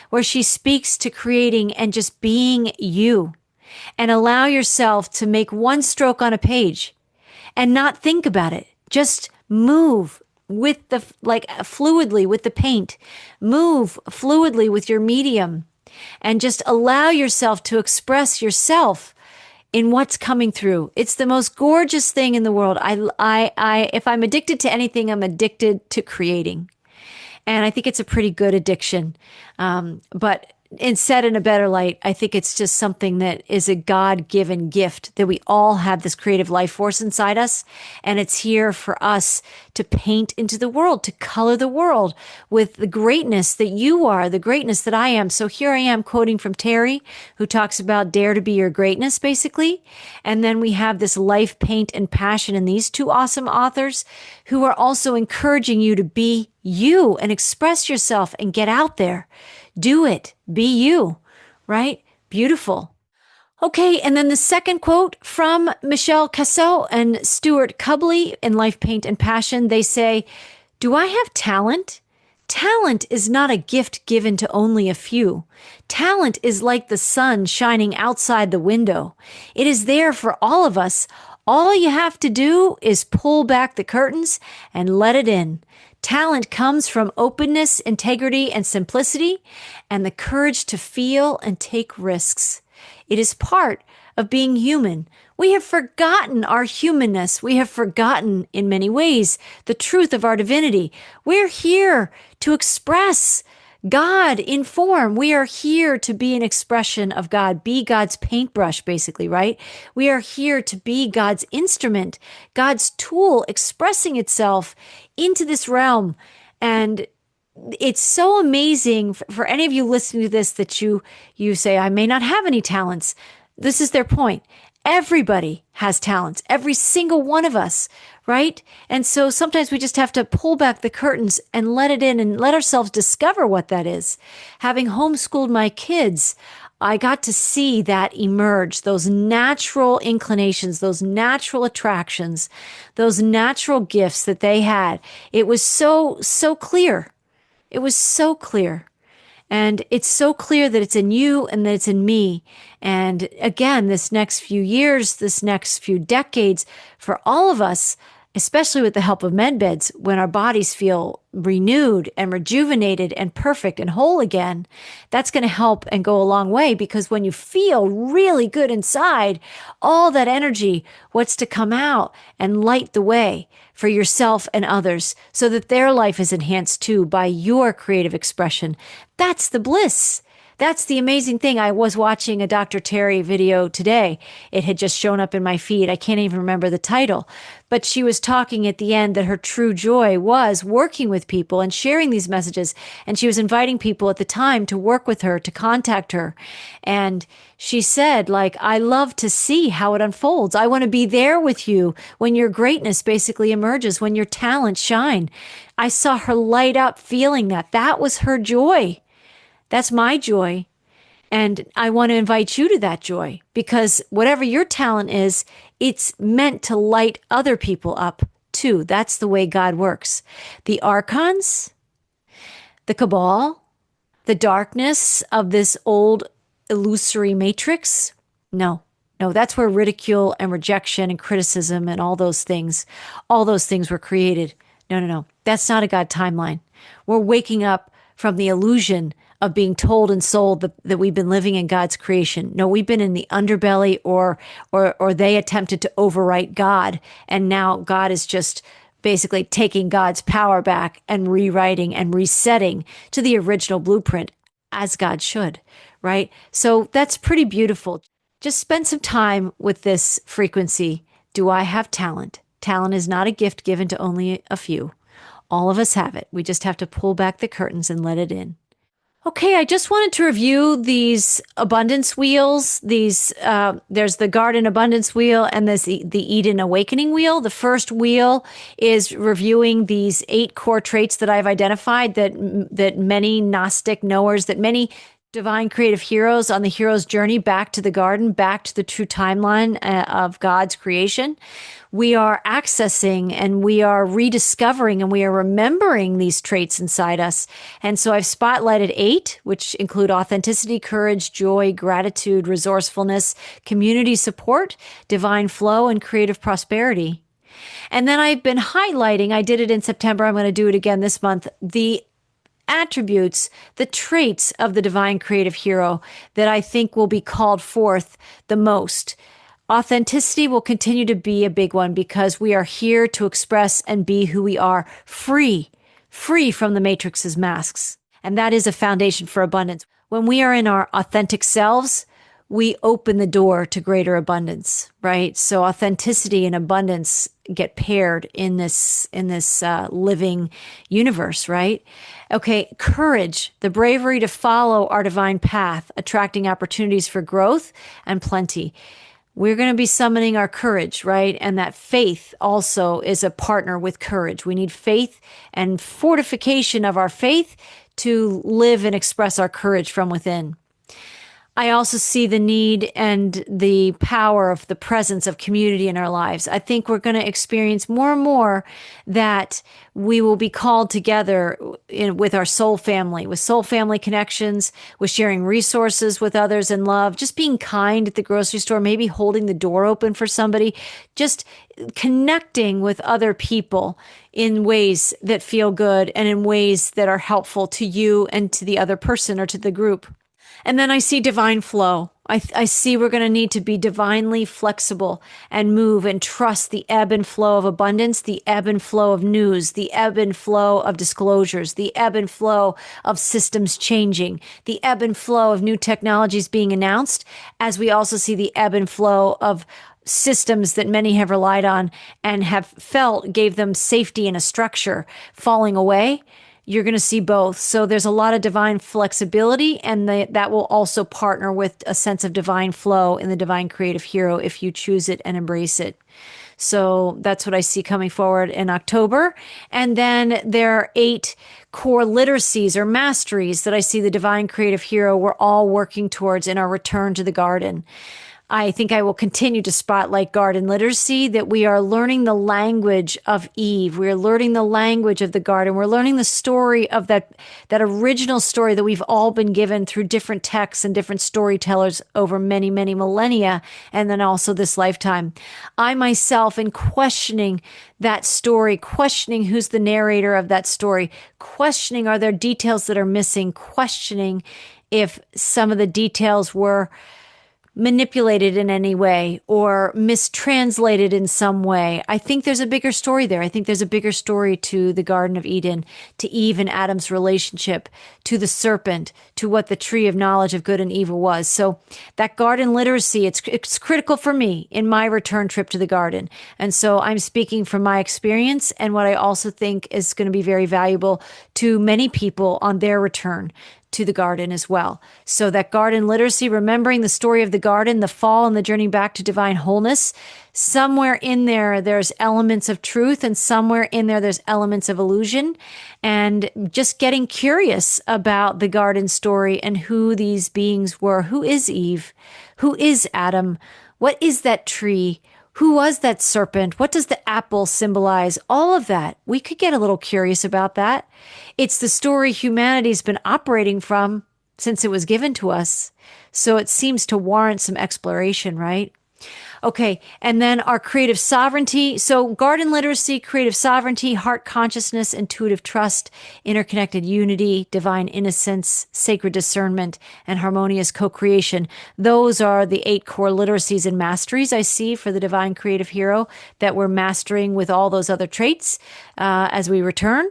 where she speaks to creating and just being you, and allow yourself to make one stroke on a page and not think about it. Just move with fluidly with the paint, move fluidly with your medium, and just allow yourself to express yourself in what's coming through. It's the most gorgeous thing in the world. If I'm addicted to anything, I'm addicted to creating. And I think it's a pretty good addiction. But said in a better light, I think it's just something that is a God-given gift that we all have this creative life force inside us. And it's here for us to paint into the world, to color the world with the greatness that you are, the greatness that I am. So here I am quoting from Terry, who talks about dare to be your greatness, basically. And then we have this life, paint, and passion in these two awesome authors who are also encouraging you to be you and express yourself and get out there. Do it. Be you, right? Beautiful. Okay, and then the second quote from Michelle Cassot and Stuart Cubley in Life, Paint, and Passion. They say, do I have talent? Talent is not a gift given to only a few. Talent is like the sun shining outside the window. It is there for all of us. All you have to do is pull back the curtains and let it in. Talent comes from openness, integrity, and simplicity, and the courage to feel and take risks. It is part of being human. We have forgotten our humanness. We have forgotten, in many ways, the truth of our divinity. We're here to express God in form. We are here to be an expression of God, be God's paintbrush, basically, right? We are here to be God's instrument, God's tool expressing itself into this realm. And it's so amazing for any of you listening to this that you say, I may not have any talents. This is their point. Everybody has talents, every single one of us, right? And so sometimes we just have to pull back the curtains and let it in and let ourselves discover what that is. Having homeschooled my kids, I got to see that emerge, those natural inclinations, those natural attractions, those natural gifts that they had. It was so clear. It was so clear. And it's so clear that it's in you and that it's in me. And again, this next few years, this next few decades, for all of us, especially with the help of med beds, when our bodies feel renewed and rejuvenated and perfect and whole again, that's going to help and go a long way, because when you feel really good inside, all that energy wants to come out and light the way for yourself and others so that their life is enhanced too by your creative expression. That's the bliss. That's the amazing thing. I was watching a Dr. Terry video today. It had just shown up in my feed. I can't even remember the title, but she was talking at the end that her true joy was working with people and sharing these messages. And she was inviting people at the time to work with her, to contact her. And she said, like, I love to see how it unfolds. I want to be there with you when your greatness basically emerges, when your talents shine. I saw her light up feeling that. That was her joy. That's my joy. And I want to invite you to that joy, because whatever your talent is, it's meant to light other people up too. That's the way God works. The archons, the cabal, the darkness of this old illusory matrix. No, that's where ridicule and rejection and criticism and all those things were created. No. That's not a God timeline. We're waking up from the illusion of being told and sold that we've been living in God's creation. No, we've been in the underbelly, or they attempted to overwrite God. And now God is just basically taking God's power back and rewriting and resetting to the original blueprint, as God should, right? So that's pretty beautiful. Just spend some time with this frequency. Do I have talent? Talent is not a gift given to only a few. All of us have it. We just have to pull back the curtains and let it in. Okay, I just wanted to review these abundance wheels. There's the Garden Abundance Wheel and there's the Eden Awakening Wheel. The first wheel is reviewing these 8 core traits that I've identified that many Gnostic knowers, that many divine creative heroes on the hero's journey back to the garden, back to the true timeline of God's creation. We are accessing and we are rediscovering and we are remembering these traits inside us. And so I've spotlighted 8, which include authenticity, courage, joy, gratitude, resourcefulness, community support, divine flow, and creative prosperity. And then I've been highlighting, I did it in September, I'm going to do it again this month, the attributes, the traits of the divine creative hero that I think will be called forth the most. Authenticity will continue to be a big one because we are here to express and be who we are, free from the matrix's masks. And that is a foundation for abundance. When we are in our authentic selves, we open the door to greater abundance, right? So authenticity and abundance get paired in this living universe, right? Okay, courage, the bravery to follow our divine path, attracting opportunities for growth and plenty. We're going to be summoning our courage, right? And that faith also is a partner with courage. We need faith and fortification of our faith to live and express our courage from within. I also see the need and the power of the presence of community in our lives. I think we're going to experience more and more that we will be called together with our soul family, with soul family connections, with sharing resources with others in love, just being kind at the grocery store, maybe holding the door open for somebody, just connecting with other people in ways that feel good and in ways that are helpful to you and to the other person or to the group. And then I see divine flow. I see we're going to need to be divinely flexible and move and trust the ebb and flow of abundance, the ebb and flow of news, the ebb and flow of disclosures, the ebb and flow of systems changing, the ebb and flow of new technologies being announced, as we also see the ebb and flow of systems that many have relied on and have felt gave them safety and a structure falling away. You're going to see both. So there's a lot of divine flexibility, and that will also partner with a sense of divine flow in the divine creative hero if you choose it and embrace it. So that's what I see coming forward in October. And then there are 8 core literacies or masteries that I see the divine creative hero we're all working towards in our return to the garden. I think I will continue to spotlight garden literacy, that we are learning the language of Eve. We are learning the language of the garden. We're learning the story of that original story that we've all been given through different texts and different storytellers over many, many millennia, and then also this lifetime. I myself, in questioning that story, questioning who's the narrator of that story, questioning are there details that are missing, questioning if some of the details were manipulated in any way or mistranslated in some way. I think there's a bigger story there. I think there's a bigger story to the Garden of Eden, to Eve and Adam's relationship, to the serpent, to what the tree of knowledge of good and evil was. So that garden literacy, it's critical for me in my return trip to the garden. And so I'm speaking from my experience and what I also think is going to be very valuable to many people on their return to the garden as well. So that garden literacy, remembering the story of the garden, the fall and the journey back to divine wholeness, somewhere in there, there's elements of truth, and somewhere in there, there's elements of illusion. And just getting curious about the garden story and who these beings were. Who is Eve? Who is Adam? What is that tree? Who was that serpent? What does the apple symbolize? All of that. We could get a little curious about that. It's the story humanity's been operating from since it was given to us. So it seems to warrant some exploration, right? Okay, and then our creative sovereignty. So garden literacy, creative sovereignty, heart consciousness, intuitive trust, interconnected unity, divine innocence, sacred discernment, and harmonious co-creation. Those are the 8 core literacies and masteries I see for the divine creative hero that we're mastering with all those other traits as we return.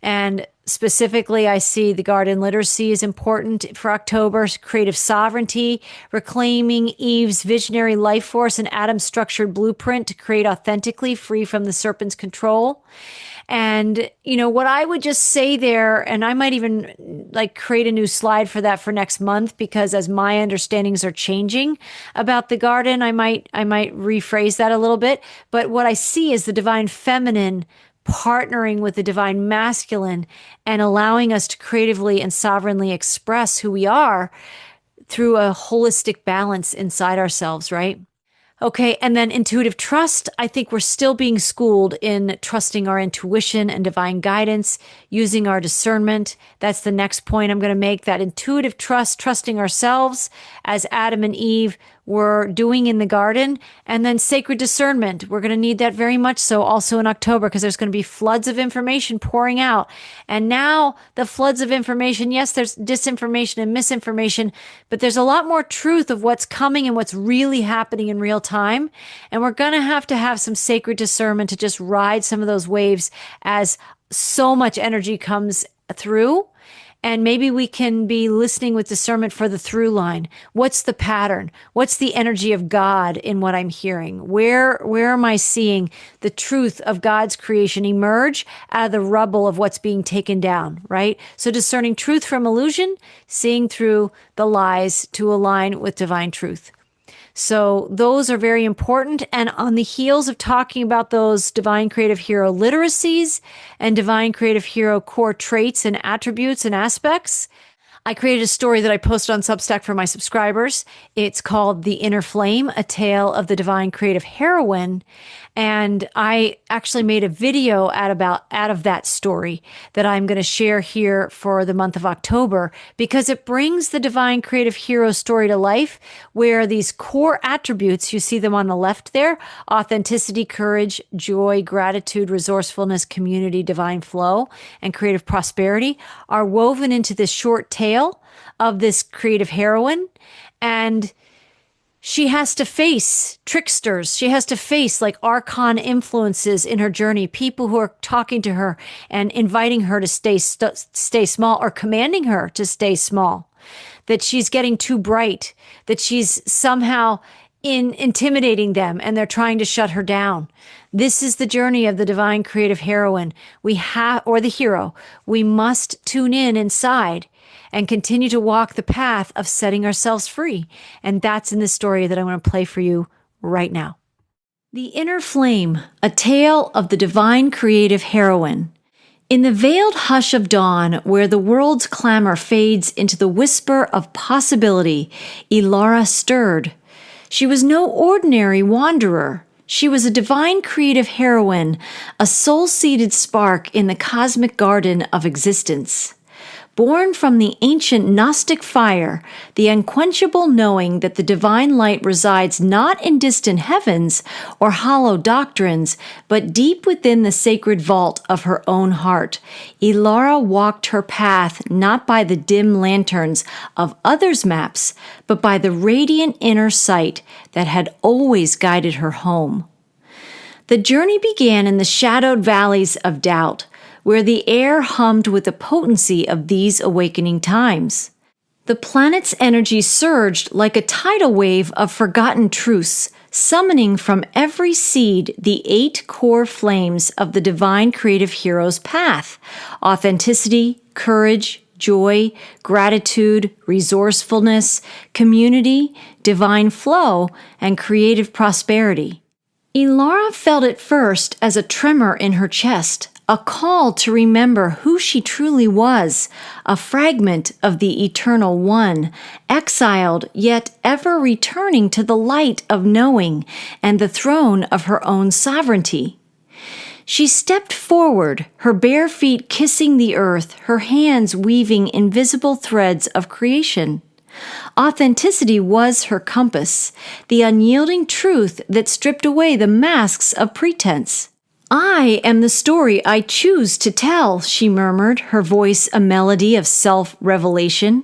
And specifically, I see the garden literacy is important for October, creative sovereignty, reclaiming Eve's visionary life force and Adam's structured blueprint to create authentically, free from the serpent's control. And, you know, what I would just say there, and I might even like create a new slide for that for next month, because as my understandings are changing about the garden, I might rephrase that a little bit. But what I see is the divine feminine partnering with the divine masculine and allowing us to creatively and sovereignly express who we are through a holistic balance inside ourselves, right? Okay, and then intuitive trust. I think we're still being schooled in trusting our intuition and divine guidance, using our discernment. That's the next point I'm going to make, that intuitive trust, trusting ourselves as Adam and Eve were doing in the garden. And then sacred discernment. We're going to need that very much so also in October, because there's going to be floods of information pouring out. And now the floods of information, yes, there's disinformation and misinformation, but there's a lot more truth of what's coming and what's really happening in real time. And we're going to have some sacred discernment to just ride some of those waves as so much energy comes through. And maybe we can be listening with discernment for the through line. What's the pattern? What's the energy of God in what I'm hearing? Where am I seeing the truth of God's creation emerge out of the rubble of what's being taken down, right? So discerning truth from illusion, seeing through the lies to align with divine truth. So those are very important. And on the heels of talking about those divine creative hero literacies and divine creative hero core traits and attributes and aspects, I created a story that I posted on Substack for my subscribers. It's called The Inner Flame, a tale of the divine creative heroine. And I actually made a video out of that story that I'm going to share here for the month of October, because it brings the divine creative hero story to life, where these core attributes, you see them on the left there, authenticity, courage, joy, gratitude, resourcefulness, community, divine flow, and creative prosperity, are woven into this short tale of this creative heroine. And She has to face tricksters. She has to face like archon influences in her journey, people who are talking to her and inviting her to stay small or commanding her to stay small, that she's getting too bright, that she's somehow intimidating them and they're trying to shut her down. This is the journey of the divine creative heroine. Or the hero. We must tune in inside and continue to walk the path of setting ourselves free. And that's in the story that I'm going to play for you right now. The Inner Flame, a tale of the divine creative heroine. In the veiled hush of dawn, where the world's clamor fades into the whisper of possibility, Ilara stirred. She was no ordinary wanderer. She was a divine creative heroine, a soul-seeded spark in the cosmic garden of existence. Born from the ancient Gnostic fire, the unquenchable knowing that the divine light resides not in distant heavens or hollow doctrines, but deep within the sacred vault of her own heart, Ilara walked her path not by the dim lanterns of others' maps, but by the radiant inner sight that had always guided her home. The journey began in the shadowed valleys of doubt, where the air hummed with the potency of these awakening times. The planet's energy surged like a tidal wave of forgotten truths, summoning from every seed the 8 core flames of the divine creative hero's path: authenticity, courage, joy, gratitude, resourcefulness, community, divine flow, and creative prosperity. Ilara felt it first as a tremor in her chest, a call to remember who she truly was, a fragment of the Eternal One, exiled yet ever returning to the light of knowing and the throne of her own sovereignty. She stepped forward, her bare feet kissing the earth, her hands weaving invisible threads of creation. Authenticity was her compass, the unyielding truth that stripped away the masks of pretense. "I am the story I choose to tell," she murmured, her voice a melody of self-revelation.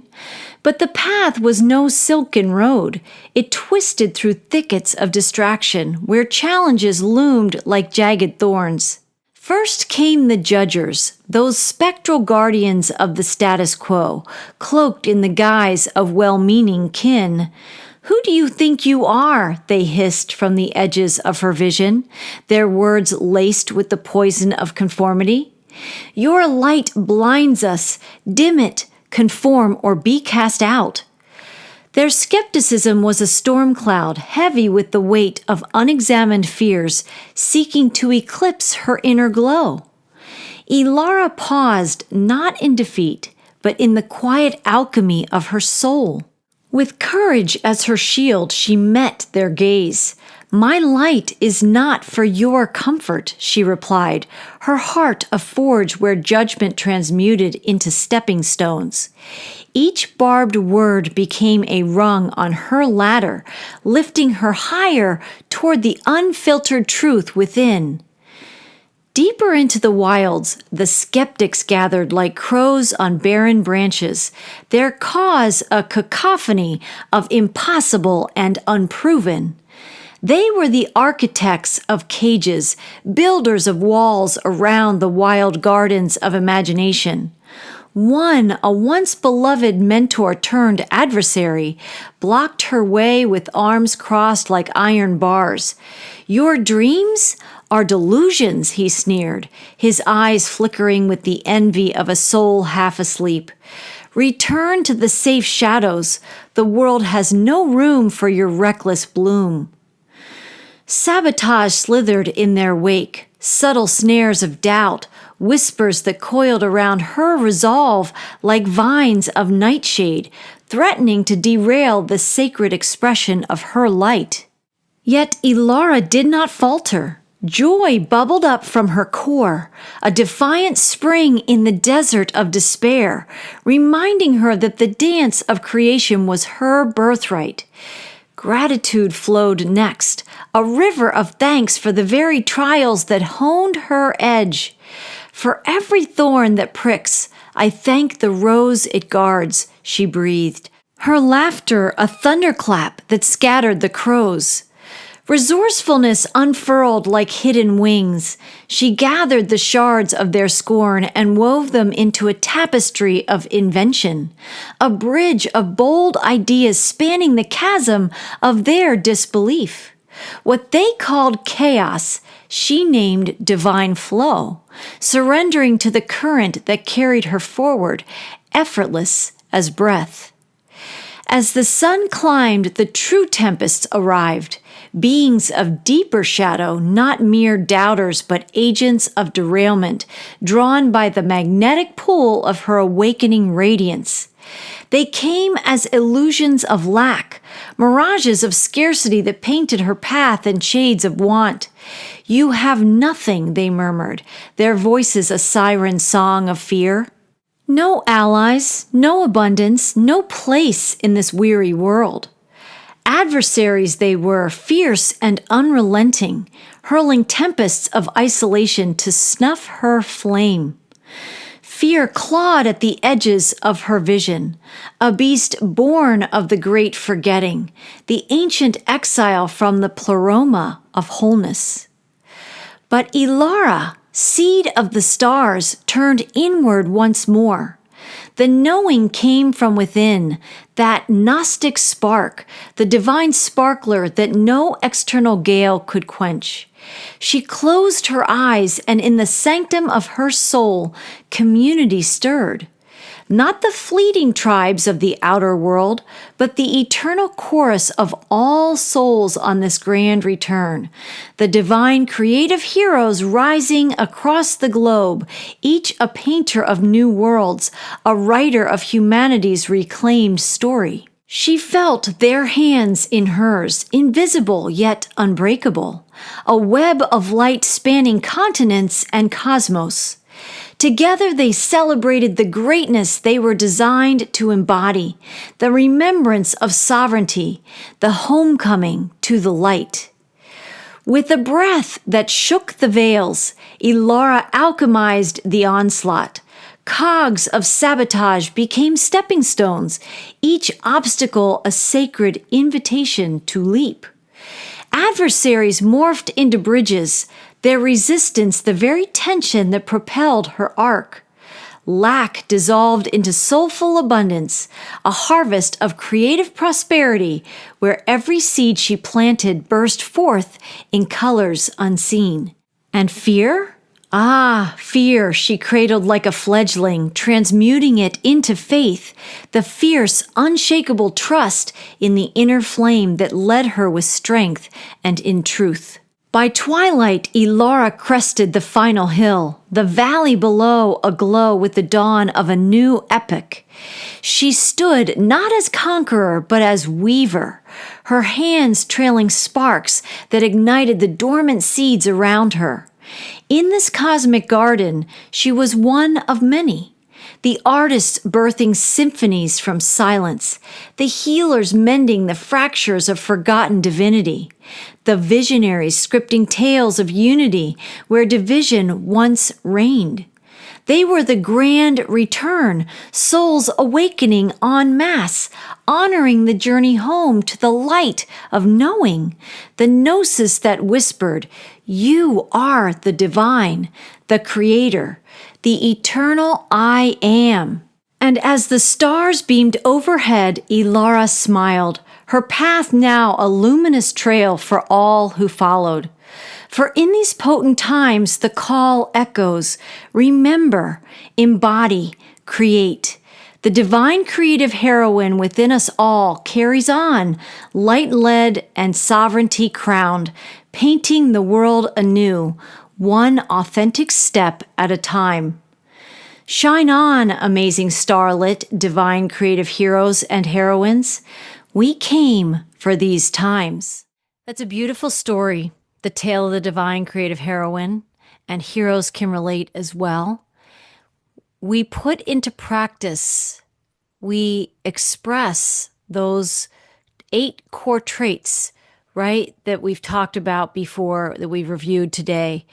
But the path was no silken road. It twisted through thickets of distraction, where challenges loomed like jagged thorns. First came the judgers, those spectral guardians of the status quo, cloaked in the guise of well-meaning kin. "Who do you think you are?" they hissed from the edges of her vision, their words laced with the poison of conformity. "Your light blinds us. Dim it, conform, or be cast out." Their skepticism was a storm cloud, heavy with the weight of unexamined fears, seeking to eclipse her inner glow. Ilara paused, not in defeat, but in the quiet alchemy of her soul. With courage as her shield, she met their gaze. "My light is not for your comfort," she replied, her heart a forge where judgment transmuted into stepping stones. Each barbed word became a rung on her ladder, lifting her higher toward the unfiltered truth within. Deeper into the wilds, the skeptics gathered like crows on barren branches, their cause a cacophony of impossible and unproven. They were the architects of cages, builders of walls around the wild gardens of imagination. One, a once beloved mentor turned adversary, blocked her way with arms crossed like iron bars. "Your dreams are delusions," he sneered, his eyes flickering with the envy of a soul half asleep. "Return to the safe shadows. The world has no room for your reckless bloom." Sabotage slithered in their wake, subtle snares of doubt, whispers that coiled around her resolve like vines of nightshade, threatening to derail the sacred expression of her light. Yet Ilara did not falter. Joy bubbled up from her core, a defiant spring in the desert of despair, reminding her that the dance of creation was her birthright. Gratitude flowed next, a river of thanks for the very trials that honed her edge. "For every thorn that pricks, I thank the rose it guards," she breathed, Her laughter a thunderclap that scattered the crows. Resourcefulness unfurled like hidden wings. She gathered the shards of their scorn and wove them into a tapestry of invention, a bridge of bold ideas spanning the chasm of their disbelief. What they called chaos, she named divine flow, surrendering to the current that carried her forward, effortless as breath. As the sun climbed, the true tempests arrived, beings of deeper shadow, not mere doubters, but agents of derailment, drawn by the magnetic pull of her awakening radiance. They came as illusions of lack, mirages of scarcity that painted her path in shades of want. "You have nothing," they murmured, their voices a siren song of fear. No allies, no abundance, no place in this weary world. Adversaries they were, fierce and unrelenting, hurling tempests of isolation to snuff her flame. Fear clawed at the edges of her vision, a beast born of the great forgetting, the ancient exile from the pleroma of wholeness. But Ilara, seed of the stars, turned inward once more. The knowing came from within, that Gnostic spark, the divine sparkler that no external gale could quench. She closed her eyes, and in the sanctum of her soul, community stirred. Not the fleeting tribes of the outer world, but the eternal chorus of all souls on this grand return. The divine creative heroes rising across the globe, each a painter of new worlds, a writer of humanity's reclaimed story. She felt their hands in hers, invisible yet unbreakable, a web of light spanning continents and cosmos. Together they celebrated the greatness they were designed to embody, the remembrance of sovereignty, the homecoming to the light. With a breath that shook the veils, Ilara alchemized the onslaught. Cogs of sabotage became stepping stones, each obstacle a sacred invitation to leap. Adversaries morphed into bridges, their resistance the very tension that propelled her arc. Lack dissolved into soulful abundance, a harvest of creative prosperity where every seed she planted burst forth in colors unseen. And fear? Ah, fear she cradled like a fledgling, transmuting it into faith, the fierce, unshakable trust in the inner flame that led her with strength and in truth. By twilight, Ilara crested the final hill, the valley below aglow with the dawn of a new epoch. She stood not as conqueror, but as weaver, her hands trailing sparks that ignited the dormant seeds around her. In this cosmic garden, she was one of many. The artists birthing symphonies from silence, the healers mending the fractures of forgotten divinity, the visionaries scripting tales of unity where division once reigned. They were the grand return, souls awakening en masse, honoring the journey home to the light of knowing, the gnosis that whispered, "You are the divine, the creator, the eternal I am." And as the stars beamed overhead, Ilara smiled, her path now a luminous trail for all who followed. For in these potent times the call echoes, remember, embody, create. The divine creative heroine within us all carries on, light-led and sovereignty crowned, painting the world anew, one authentic step at a time. Shine on, amazing starlit, divine creative heroes and heroines. We came for these times. That's a beautiful story, the tale of the divine creative heroine, and heroes can relate as well. We put into practice, we express those 8 core traits, right, that we've talked about before, that we've reviewed today.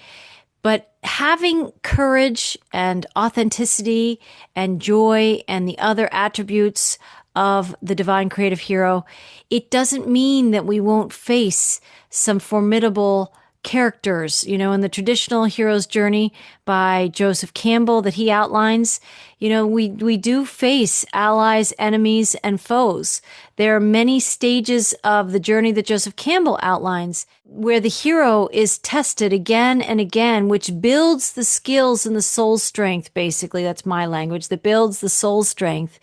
But having courage and authenticity and joy and the other attributes of the divine creative hero, it doesn't mean that we won't face some formidable characters. In the traditional hero's journey by Joseph Campbell that he outlines, we do face allies, enemies, and foes. There are many stages of the journey that Joseph Campbell outlines where the hero is tested again and again, which builds the skills and the soul strength. Basically, that's my language, that builds the soul strength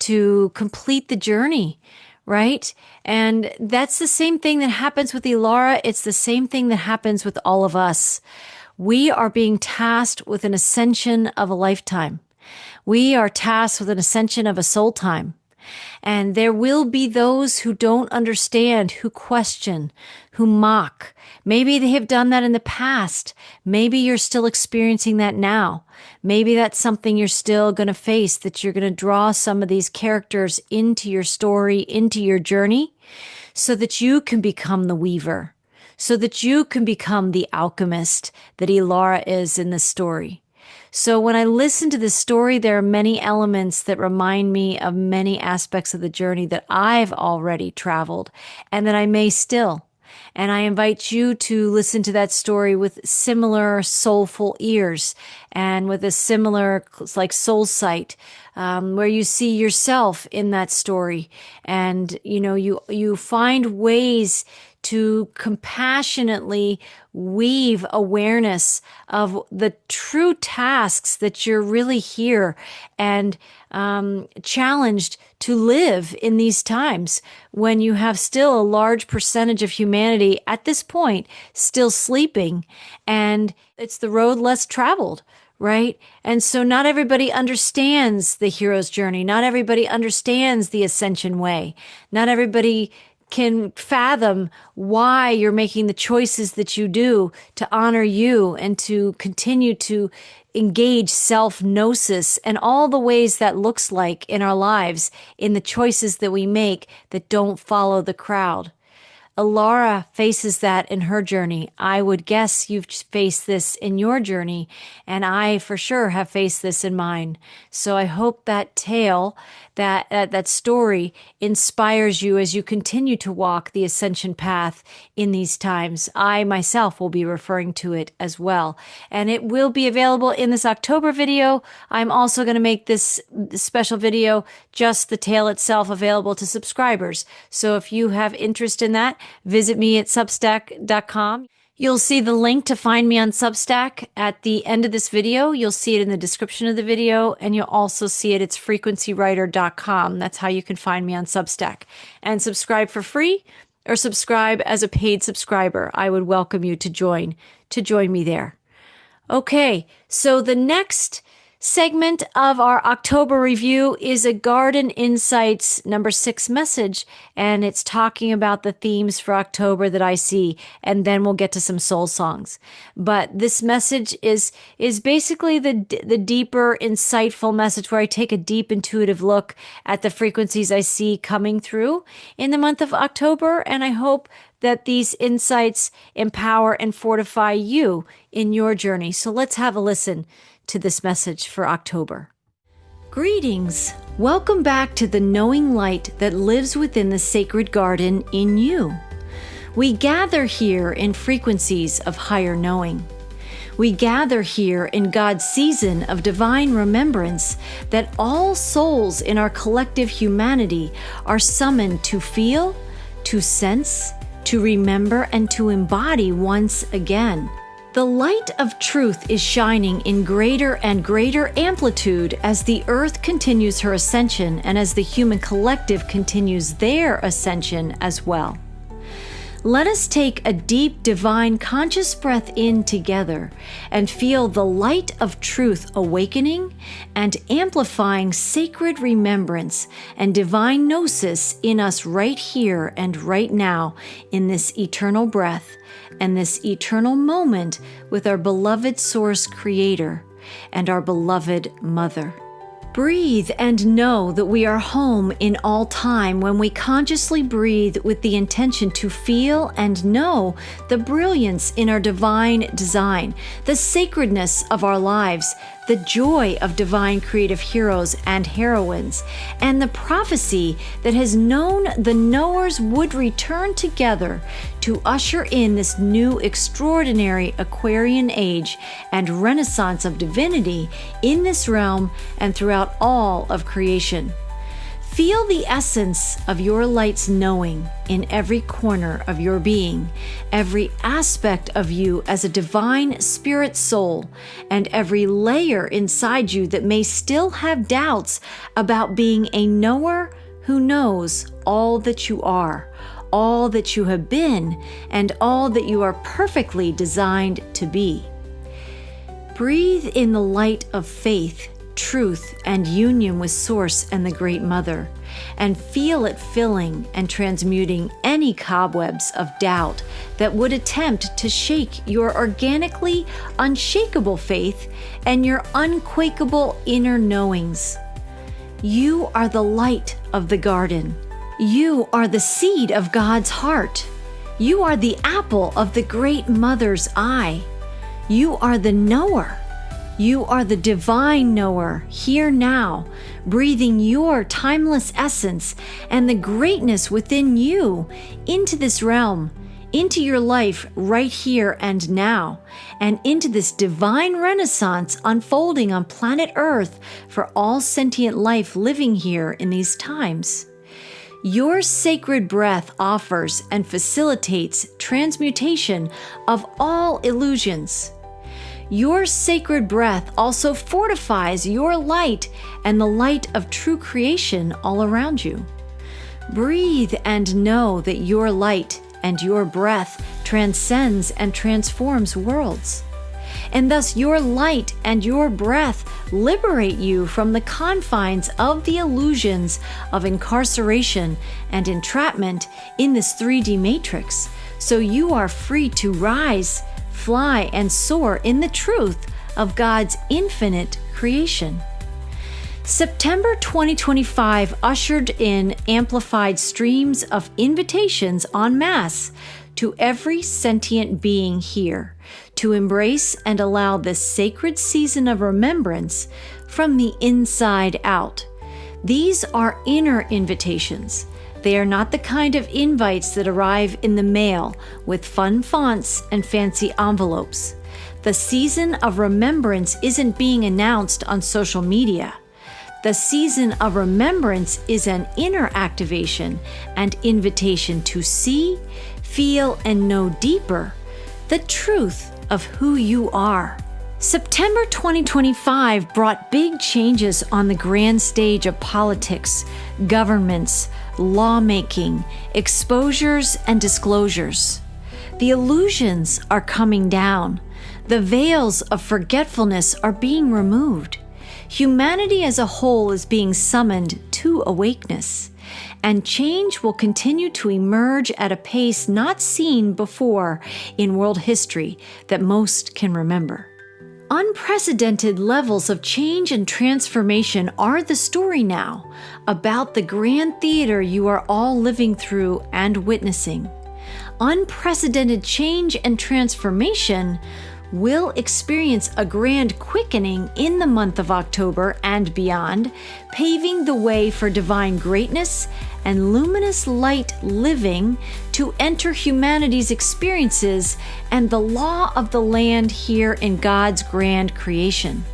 to complete the journey. Right? And that's the same thing that happens with Elara. It's the same thing that happens with all of us. We are being tasked with an ascension of a lifetime. We are tasked with an ascension of a soul time. And there will be those who don't understand, who question, who mock. Maybe they have done that in the past. Maybe you're still experiencing that now. Maybe that's something you're still going to face, that you're going to draw some of these characters into your story, into your journey, so that you can become the weaver, so that you can become the alchemist that Elara is in this story. So when I listen to this story, there are many elements that remind me of many aspects of the journey that I've already traveled and that I may still. And I invite you to listen to that story with similar soulful ears and with a similar soul sight, where you see yourself in that story. And, you find ways to compassionately weave awareness of the true tasks that you're really here and challenged to live in these times when you have still a large percentage of humanity at this point still sleeping, and it's the road less traveled. Right? And so not everybody understands the hero's journey. Not everybody understands the ascension way. Not everybody can fathom why you're making the choices that you do to honor you and to continue to engage self-gnosis and all the ways that looks like in our lives in the choices that we make that don't follow the crowd. Elara faces that in her journey. I would guess you've faced this in your journey, and I for sure have faced this in mine. So I hope that tale, that story inspires you as you continue to walk the ascension path in these times. I myself will be referring to it as well. And it will be available in this October video. I'm also going to make this special video, just the tale itself, available to subscribers. So if you have interest in that, visit me at substack.com. You'll see the link to find me on Substack at the end of this video. You'll see it in the description of the video, and you'll also see it. It's frequencywriter.com. That's how you can find me on Substack. And subscribe for free or subscribe as a paid subscriber. I would welcome you to join me there. Okay, so the next segment of our October review is a Garden Insights number 6 message, and it's talking about the themes for October that I see, and then we'll get to some soul songs. But this message is basically the deeper, insightful message where I take a deep, intuitive look at the frequencies I see coming through in the month of October, and I hope that these insights empower and fortify you in your journey. So let's have a listen to this message for October. Greetings. Welcome back to the knowing light that lives within the sacred garden in you. We gather here in frequencies of higher knowing. We gather here in God's season of divine remembrance that all souls in our collective humanity are summoned to feel, to sense, to remember, and to embody once again. The light of truth is shining in greater and greater amplitude as the earth continues her ascension and as the human collective continues their ascension as well. Let us take a deep, divine, conscious breath in together and feel the light of truth awakening and amplifying sacred remembrance and divine gnosis in us right here and right now in this eternal breath and this eternal moment with our beloved Source Creator and our beloved Mother. Breathe and know that we are home in all time when we consciously breathe with the intention to feel and know the brilliance in our divine design, the sacredness of our lives, the joy of divine creative heroes and heroines, and the prophecy that has known the knowers would return together to usher in this new extraordinary Aquarian age and renaissance of divinity in this realm and throughout all of creation. Feel the essence of your light's knowing in every corner of your being, every aspect of you as a divine spirit soul, and every layer inside you that may still have doubts about being a knower who knows all that you are, all that you have been, and all that you are perfectly designed to be. Breathe in the light of faith, truth, and union with Source and the Great Mother, and feel it filling and transmuting any cobwebs of doubt that would attempt to shake your organically unshakable faith and your unquakable inner knowings. You are the light of the garden. You are the seed of God's heart. You are the apple of the Great Mother's eye. You are the knower. You are the divine knower here now, breathing your timeless essence and the greatness within you into this realm, into your life right here and now, and into this divine renaissance unfolding on planet Earth for all sentient life living here in these times. Your sacred breath offers and facilitates transmutation of all illusions. Your sacred breath also fortifies your light and the light of true creation all around you. Breathe and know that your light and your breath transcends and transforms worlds. And thus your light and your breath liberate you from the confines of the illusions of incarceration and entrapment in this 3D matrix, so you are free to rise, fly, and soar in the truth of God's infinite creation. September 2025 ushered in amplified streams of invitations en masse to every sentient being here to embrace and allow this sacred season of remembrance from the inside out. These are inner invitations. They are not the kind of invites that arrive in the mail with fun fonts and fancy envelopes. The season of remembrance isn't being announced on social media. The season of remembrance is an inner activation and invitation to see, feel, and know deeper the truth of who you are. September 2025 brought big changes on the grand stage of politics, governments, lawmaking, exposures, and disclosures. The illusions are coming down. The veils of forgetfulness are being removed. Humanity as a whole is being summoned to awakeness, and change will continue to emerge at a pace not seen before in world history that most can remember. Unprecedented levels of change and transformation are the story now about the grand theater you are all living through and witnessing. Unprecedented change and transformation will experience a grand quickening in the month of October and beyond, paving the way for divine greatness and luminous light living to enter humanity's experiences and the law of the land here in God's grand creation.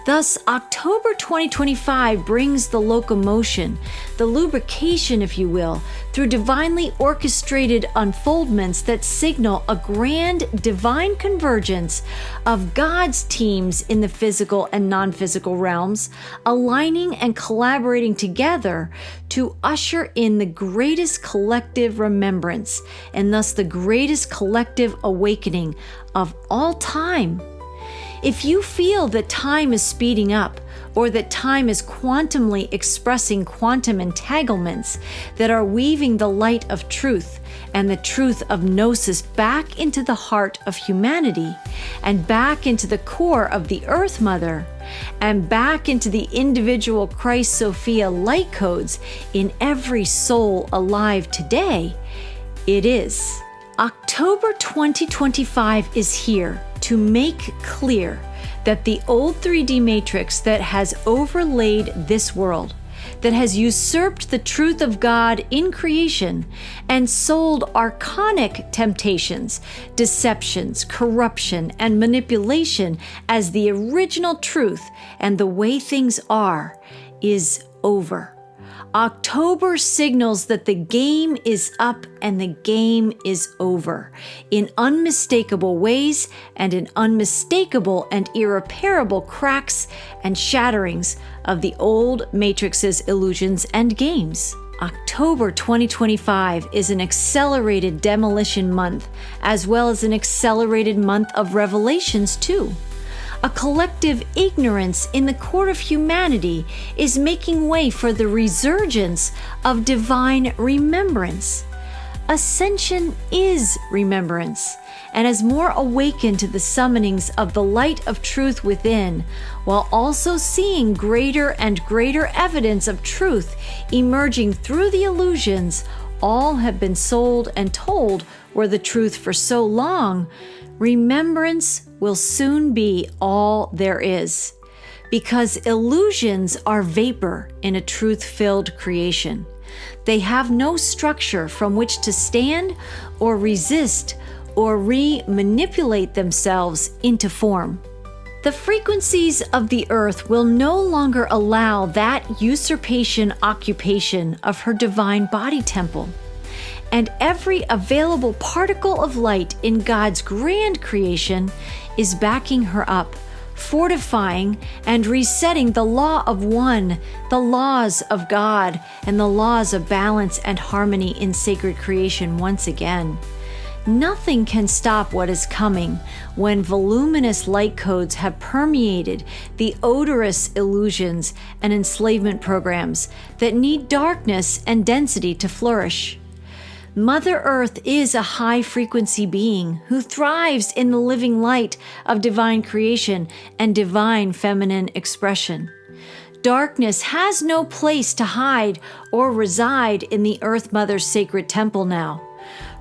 Thus, October 2025 brings the locomotion, the lubrication, if you will, through divinely orchestrated unfoldments that signal a grand divine convergence of God's teams in the physical and non-physical realms, aligning and collaborating together to usher in the greatest collective remembrance and thus the greatest collective awakening of all time. If you feel that time is speeding up, or that time is quantumly expressing quantum entanglements that are weaving the light of truth and the truth of gnosis back into the heart of humanity and back into the core of the Earth Mother and back into the individual Christ Sophia light codes in every soul alive today, it is. October 2025 is here to make clear that the old 3D matrix that has overlaid this world, that has usurped the truth of God in creation and sold archonic temptations, deceptions, corruption, and manipulation as the original truth and the way things are, is over. October signals that the game is up and the game is over in unmistakable ways and in unmistakable and irreparable cracks and shatterings of the old matrix's illusions and games. October 2025 is an accelerated demolition month, as well as an accelerated month of revelations too. A collective ignorance in the court of humanity is making way for the resurgence of divine remembrance. Ascension is remembrance, and as more awakened to the summonings of the light of truth within, while also seeing greater and greater evidence of truth emerging through the illusions all have been sold and told were the truth for so long, remembrance will soon be all there is, because illusions are vapor in a truth-filled creation. They have no structure from which to stand or resist or re-manipulate themselves into form. The frequencies of the earth will no longer allow that usurpation occupation of her divine body temple. And every available particle of light in God's grand creation is backing her up, fortifying and resetting the law of one, the laws of God, and the laws of balance and harmony in sacred creation once again. Nothing can stop what is coming when voluminous light codes have permeated the odorous illusions and enslavement programs that need darkness and density to flourish. Mother Earth is a high-frequency being who thrives in the living light of divine creation and divine feminine expression. Darkness has no place to hide or reside in the Earth Mother's sacred temple now.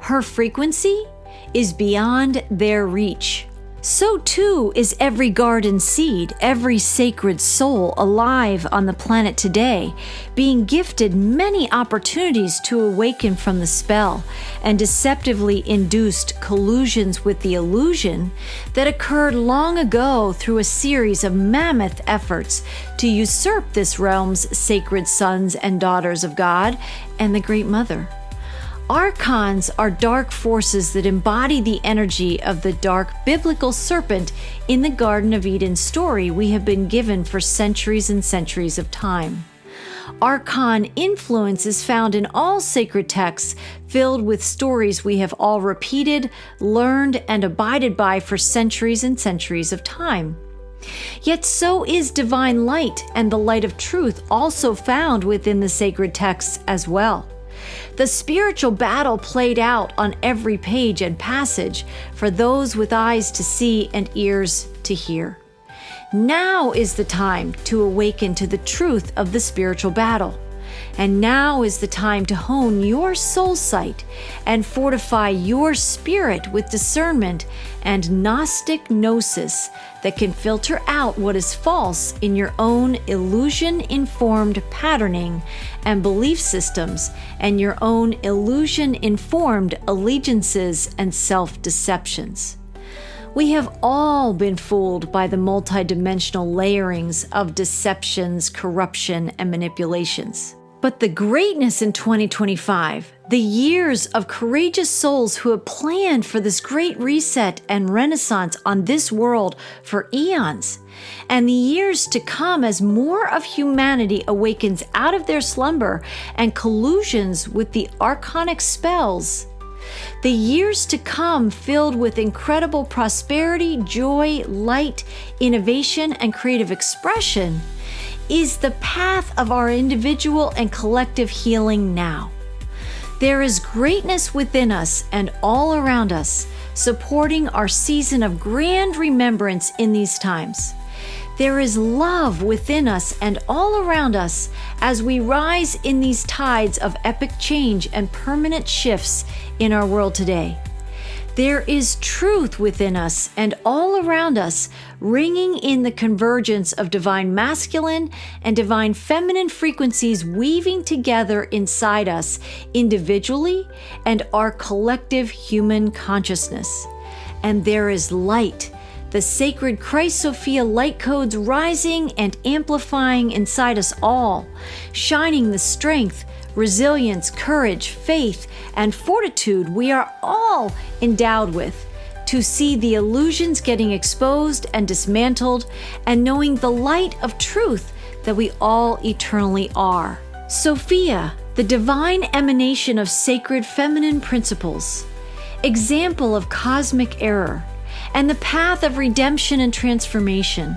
Her frequency is beyond their reach. So too is every garden seed, every sacred soul alive on the planet today, being gifted many opportunities to awaken from the spell and deceptively induced collusions with the illusion that occurred long ago through a series of mammoth efforts to usurp this realm's sacred sons and daughters of God and the Great Mother. Archons are dark forces that embody the energy of the dark biblical serpent in the Garden of Eden story we have been given for centuries and centuries of time. Archon influence is found in all sacred texts filled with stories we have all repeated, learned, and abided by for centuries and centuries of time. Yet so is divine light and the light of truth also found within the sacred texts as well. The spiritual battle played out on every page and passage for those with eyes to see and ears to hear. Now is the time to awaken to the truth of the spiritual battle. And now is the time to hone your soul sight and fortify your spirit with discernment and Gnostic gnosis that can filter out what is false in your own illusion-informed patterning and belief systems and your own illusion-informed allegiances and self-deceptions. We have all been fooled by the multidimensional layerings of deceptions, corruption, and manipulations. But the greatness in 2025, the years of courageous souls who have planned for this great reset and renaissance on this world for eons, and the years to come as more of humanity awakens out of their slumber and collusions with the archonic spells, the years to come filled with incredible prosperity, joy, light, innovation, and creative expression, is the path of our individual and collective healing now. There is greatness within us and all around us, supporting our season of grand remembrance in these times. There is love within us and all around us as we rise in these tides of epic change and permanent shifts in our world today. There is truth within us and all around us, ringing in the convergence of divine masculine and divine feminine frequencies weaving together inside us individually and our collective human consciousness. And there is light, the sacred Christ Sophia light codes rising and amplifying inside us all, shining the strength, resilience, courage, faith, and fortitude we are all endowed with to see the illusions getting exposed and dismantled and knowing the light of truth that we all eternally are. Sophia, the divine emanation of sacred feminine principles, example of cosmic error, and the path of redemption and transformation.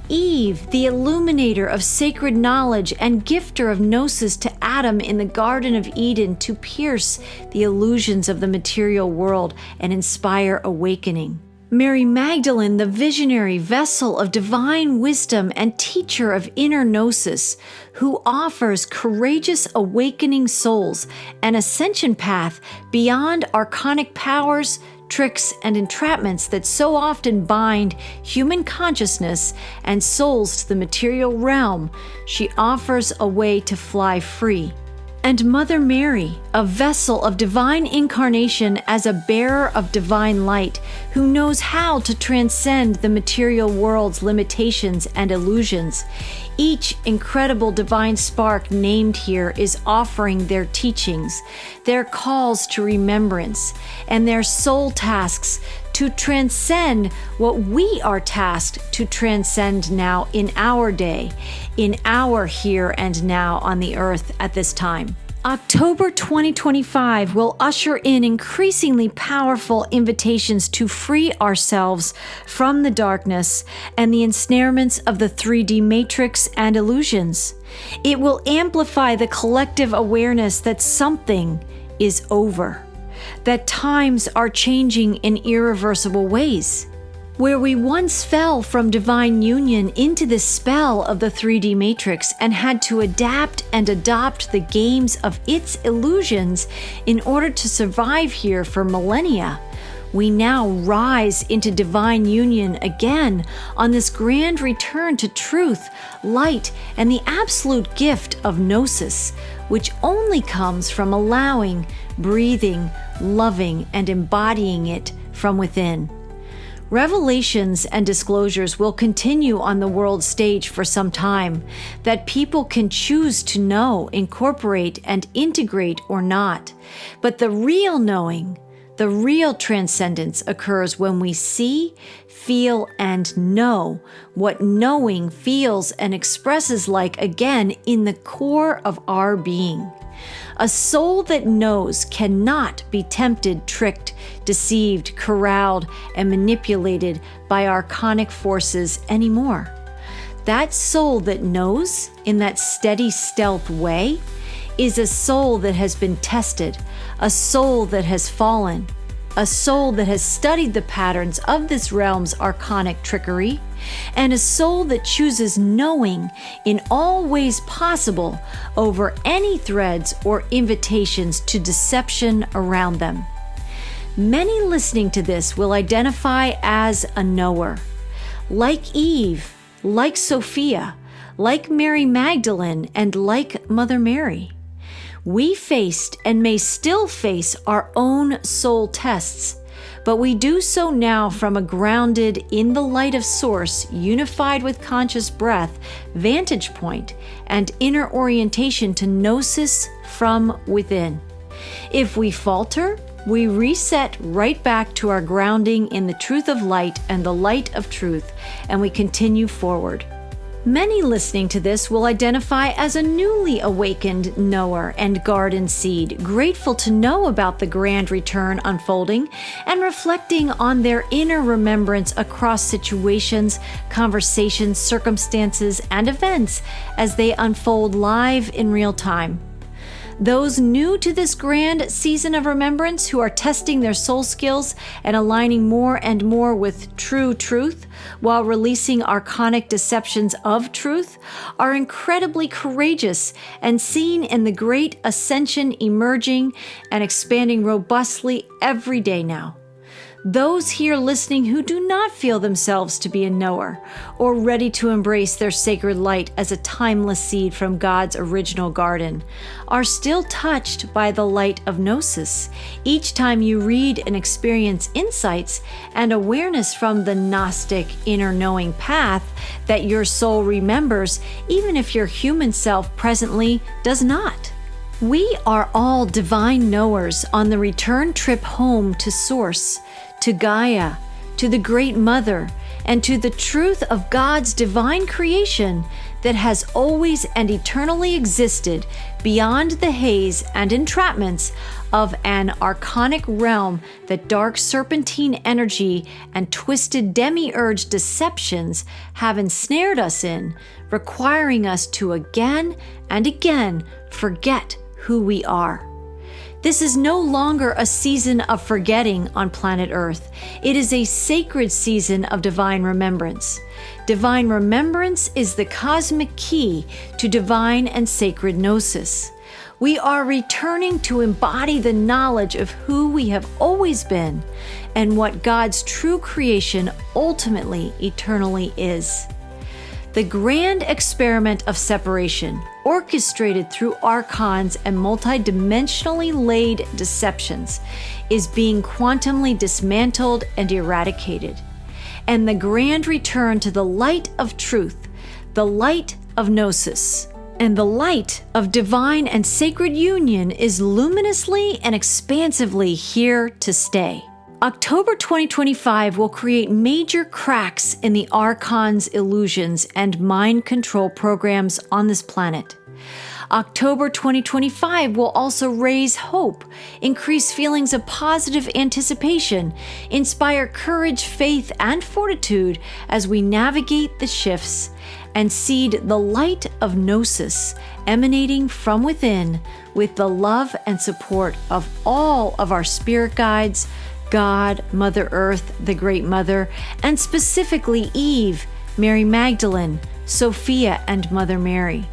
Eve, the illuminator of sacred knowledge and gifter of gnosis to Adam in the Garden of Eden to pierce the illusions of the material world and inspire awakening. Mary Magdalene, the visionary vessel of divine wisdom and teacher of inner gnosis, who offers courageous awakening souls an ascension path beyond archonic powers, tricks, and entrapments that so often bind human consciousness and souls to the material realm. She offers a way to fly free. And Mother Mary, a vessel of divine incarnation as a bearer of divine light, who knows how to transcend the material world's limitations and illusions. Each incredible divine spark named here is offering their teachings, their calls to remembrance, and their soul tasks to transcend what we are tasked to transcend now in our day, in our here and now on the earth at this time. October 2025 will usher in increasingly powerful invitations to free ourselves from the darkness and the ensnarements of the 3D matrix and illusions. It will amplify the collective awareness that something is over, that times are changing in irreversible ways. Where we once fell from divine union into the spell of the 3D matrix and had to adapt and adopt the games of its illusions in order to survive here for millennia, we now rise into divine union again on this grand return to truth, light, and the absolute gift of gnosis, which only comes from allowing, breathing, loving, and embodying it from within. Revelations and disclosures will continue on the world stage for some time that people can choose to know, incorporate, and integrate or not. But the real knowing, the real transcendence occurs when we see, feel, and know what knowing feels and expresses like again in the core of our being. A soul that knows cannot be tempted, tricked, deceived, corralled, and manipulated by archonic forces anymore. That soul that knows in that steady stealth way is a soul that has been tested, a soul that has fallen, a soul that has studied the patterns of this realm's archonic trickery, and a soul that chooses knowing in all ways possible over any threads or invitations to deception around them. Many listening to this will identify as a knower. Like Eve, like Sophia, like Mary Magdalene, and like Mother Mary. We faced and may still face our own soul tests, but we do so now from a grounded, in the light of Source, unified with conscious breath, vantage point, and inner orientation to gnosis from within. If we falter, we reset right back to our grounding in the truth of light and the light of truth, and we continue forward. Many listening to this will identify as a newly awakened knower and garden seed, grateful to know about the grand return unfolding and reflecting on their inner remembrance across situations, conversations, circumstances, and events as they unfold live in real time. Those new to this grand season of remembrance who are testing their soul skills and aligning more and more with true truth while releasing archonic deceptions of truth are incredibly courageous and seen in the great ascension emerging and expanding robustly every day now. Those here listening who do not feel themselves to be a knower or ready to embrace their sacred light as a timeless seed from God's original garden are still touched by the light of Gnosis each time you read and experience insights and awareness from the Gnostic inner knowing path that your soul remembers, even if your human self presently does not. We are all divine knowers on the return trip home to Source, to Gaia, to the Great Mother, and to the truth of God's divine creation that has always and eternally existed beyond the haze and entrapments of an archonic realm that dark serpentine energy and twisted demiurge deceptions have ensnared us in, requiring us to again and again forget who we are. This is no longer a season of forgetting on planet Earth. It is a sacred season of divine remembrance. Divine remembrance is the cosmic key to divine and sacred gnosis. We are returning to embody the knowledge of who we have always been and what God's true creation ultimately, eternally is. The grand experiment of separation, orchestrated through archons and multidimensionally laid deceptions, is being quantumly dismantled and eradicated. And the grand return to the light of truth, the light of Gnosis, and the light of divine and sacred union is luminously and expansively here to stay. October 2025 will create major cracks in the Archon's illusions and mind control programs on this planet. October 2025 will also raise hope, increase feelings of positive anticipation, inspire courage, faith, and fortitude as we navigate the shifts, and seed the light of Gnosis emanating from within with the love and support of all of our spirit guides, God, Mother Earth, the Great Mother, and specifically Eve, Mary Magdalene, Sophia, and Mother Mary.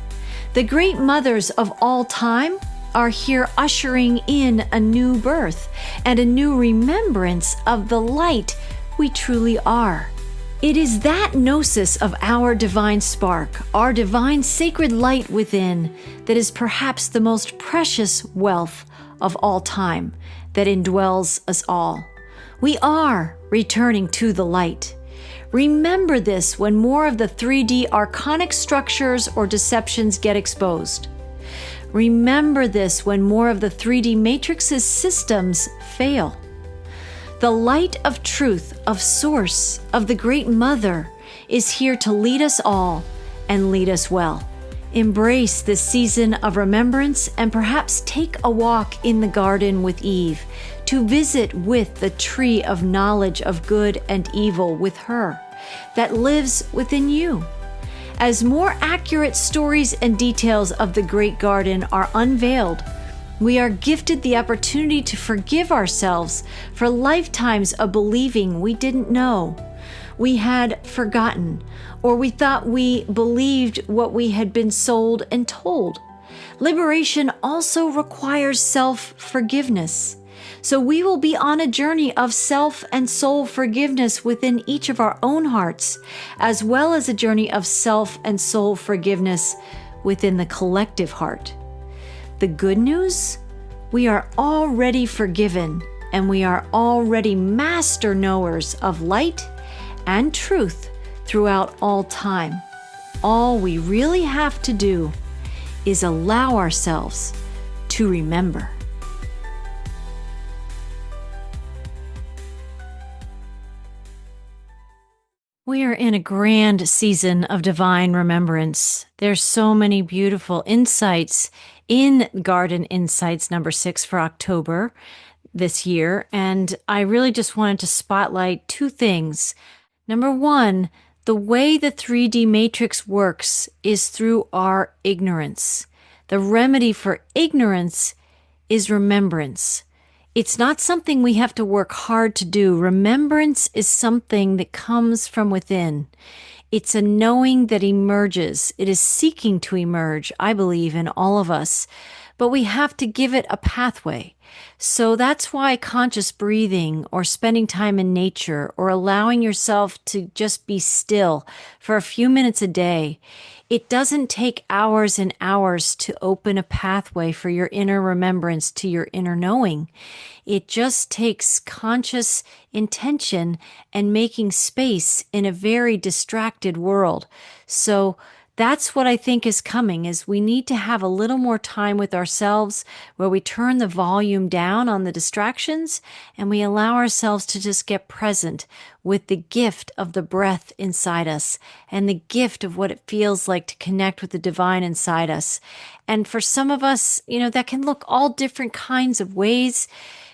The Great Mothers of all time are here ushering in a new birth and a new remembrance of the light we truly are. It is that gnosis of our divine spark, our divine sacred light within, that is perhaps the most precious wealth of all time that indwells us all. We are returning to the light. Remember this when more of the 3D archonic structures or deceptions get exposed. Remember this when more of the 3D matrix's systems fail. The light of truth, of Source, of the Great Mother is here to lead us all and lead us well. Embrace this season of remembrance and perhaps take a walk in the garden with Eve to visit with the tree of knowledge of good and evil with her that lives within you. As more accurate stories and details of the Great Garden are unveiled, we are gifted the opportunity to forgive ourselves for lifetimes of believing we didn't know, we had forgotten, or we thought we believed what we had been sold and told. Liberation also requires self-forgiveness. So we will be on a journey of self and soul forgiveness within each of our own hearts, as well as a journey of self and soul forgiveness within the collective heart. The good news? We are already forgiven, and we are already master knowers of light and truth throughout all time. All we really have to do is allow ourselves to remember. We are in a grand season of divine remembrance. There's so many beautiful insights in Garden Insights number 6 for October this year, and I really just wanted to spotlight two things. Number one, the way the 3D matrix works is through our ignorance. The remedy for ignorance is remembrance. It's not something we have to work hard to do. Remembrance is something that comes from within. It's a knowing that emerges. It is seeking to emerge, I believe, in all of us. But we have to give it a pathway. So that's why conscious breathing or spending time in nature or allowing yourself to just be still for a few minutes a day, it doesn't take hours and hours to open a pathway for your inner remembrance to your inner knowing. It just takes conscious intention and making space in a very distracted world. So that's what I think is coming, is we need to have a little more time with ourselves where we turn the volume down on the distractions and we allow ourselves to just get present with the gift of the breath inside us and the gift of what it feels like to connect with the divine inside us. And for some of us, that can look all different kinds of ways.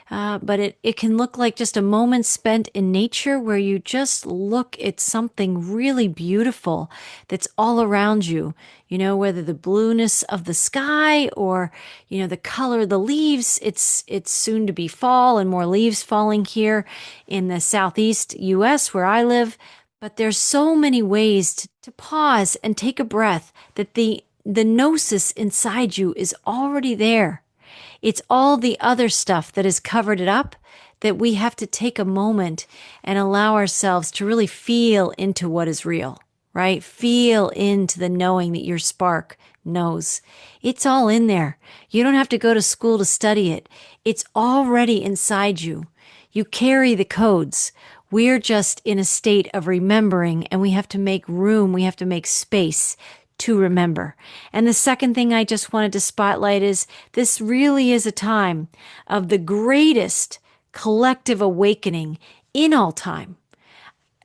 But it can look like just a moment spent in nature where you just look at something really beautiful that's all around you, whether the blueness of the sky or, the color of the leaves. It's soon to be fall and more leaves falling here in the southeast US where I live. But there's so many ways to pause and take a breath that the gnosis inside you is already there. It's all the other stuff that has covered it up that we have to take a moment and allow ourselves to really feel into what is real, right? Feel into the knowing that your spark knows. It's all in there. You don't have to go to school to study it. It's already inside you. You carry the codes. We're just in a state of remembering, and we have to make room. We have to make space to remember. And the second thing I just wanted to spotlight is this really is a time of the greatest collective awakening in all time.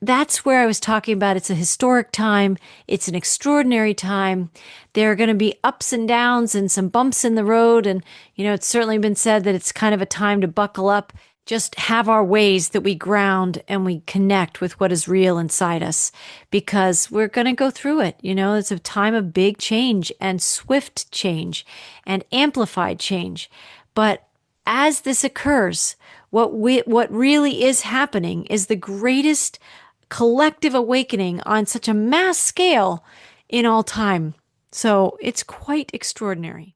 That's where I was talking about. It's a historic time. It's an extraordinary time. There are going to be ups and downs and some bumps in the road. And, it's certainly been said that it's kind of a time to buckle up. Just have our ways that we ground and we connect with what is real inside us, because we're going to go through it. It's a time of big change and swift change and amplified change. But as this occurs, what really is happening is the greatest collective awakening on such a mass scale in all time. So it's quite extraordinary.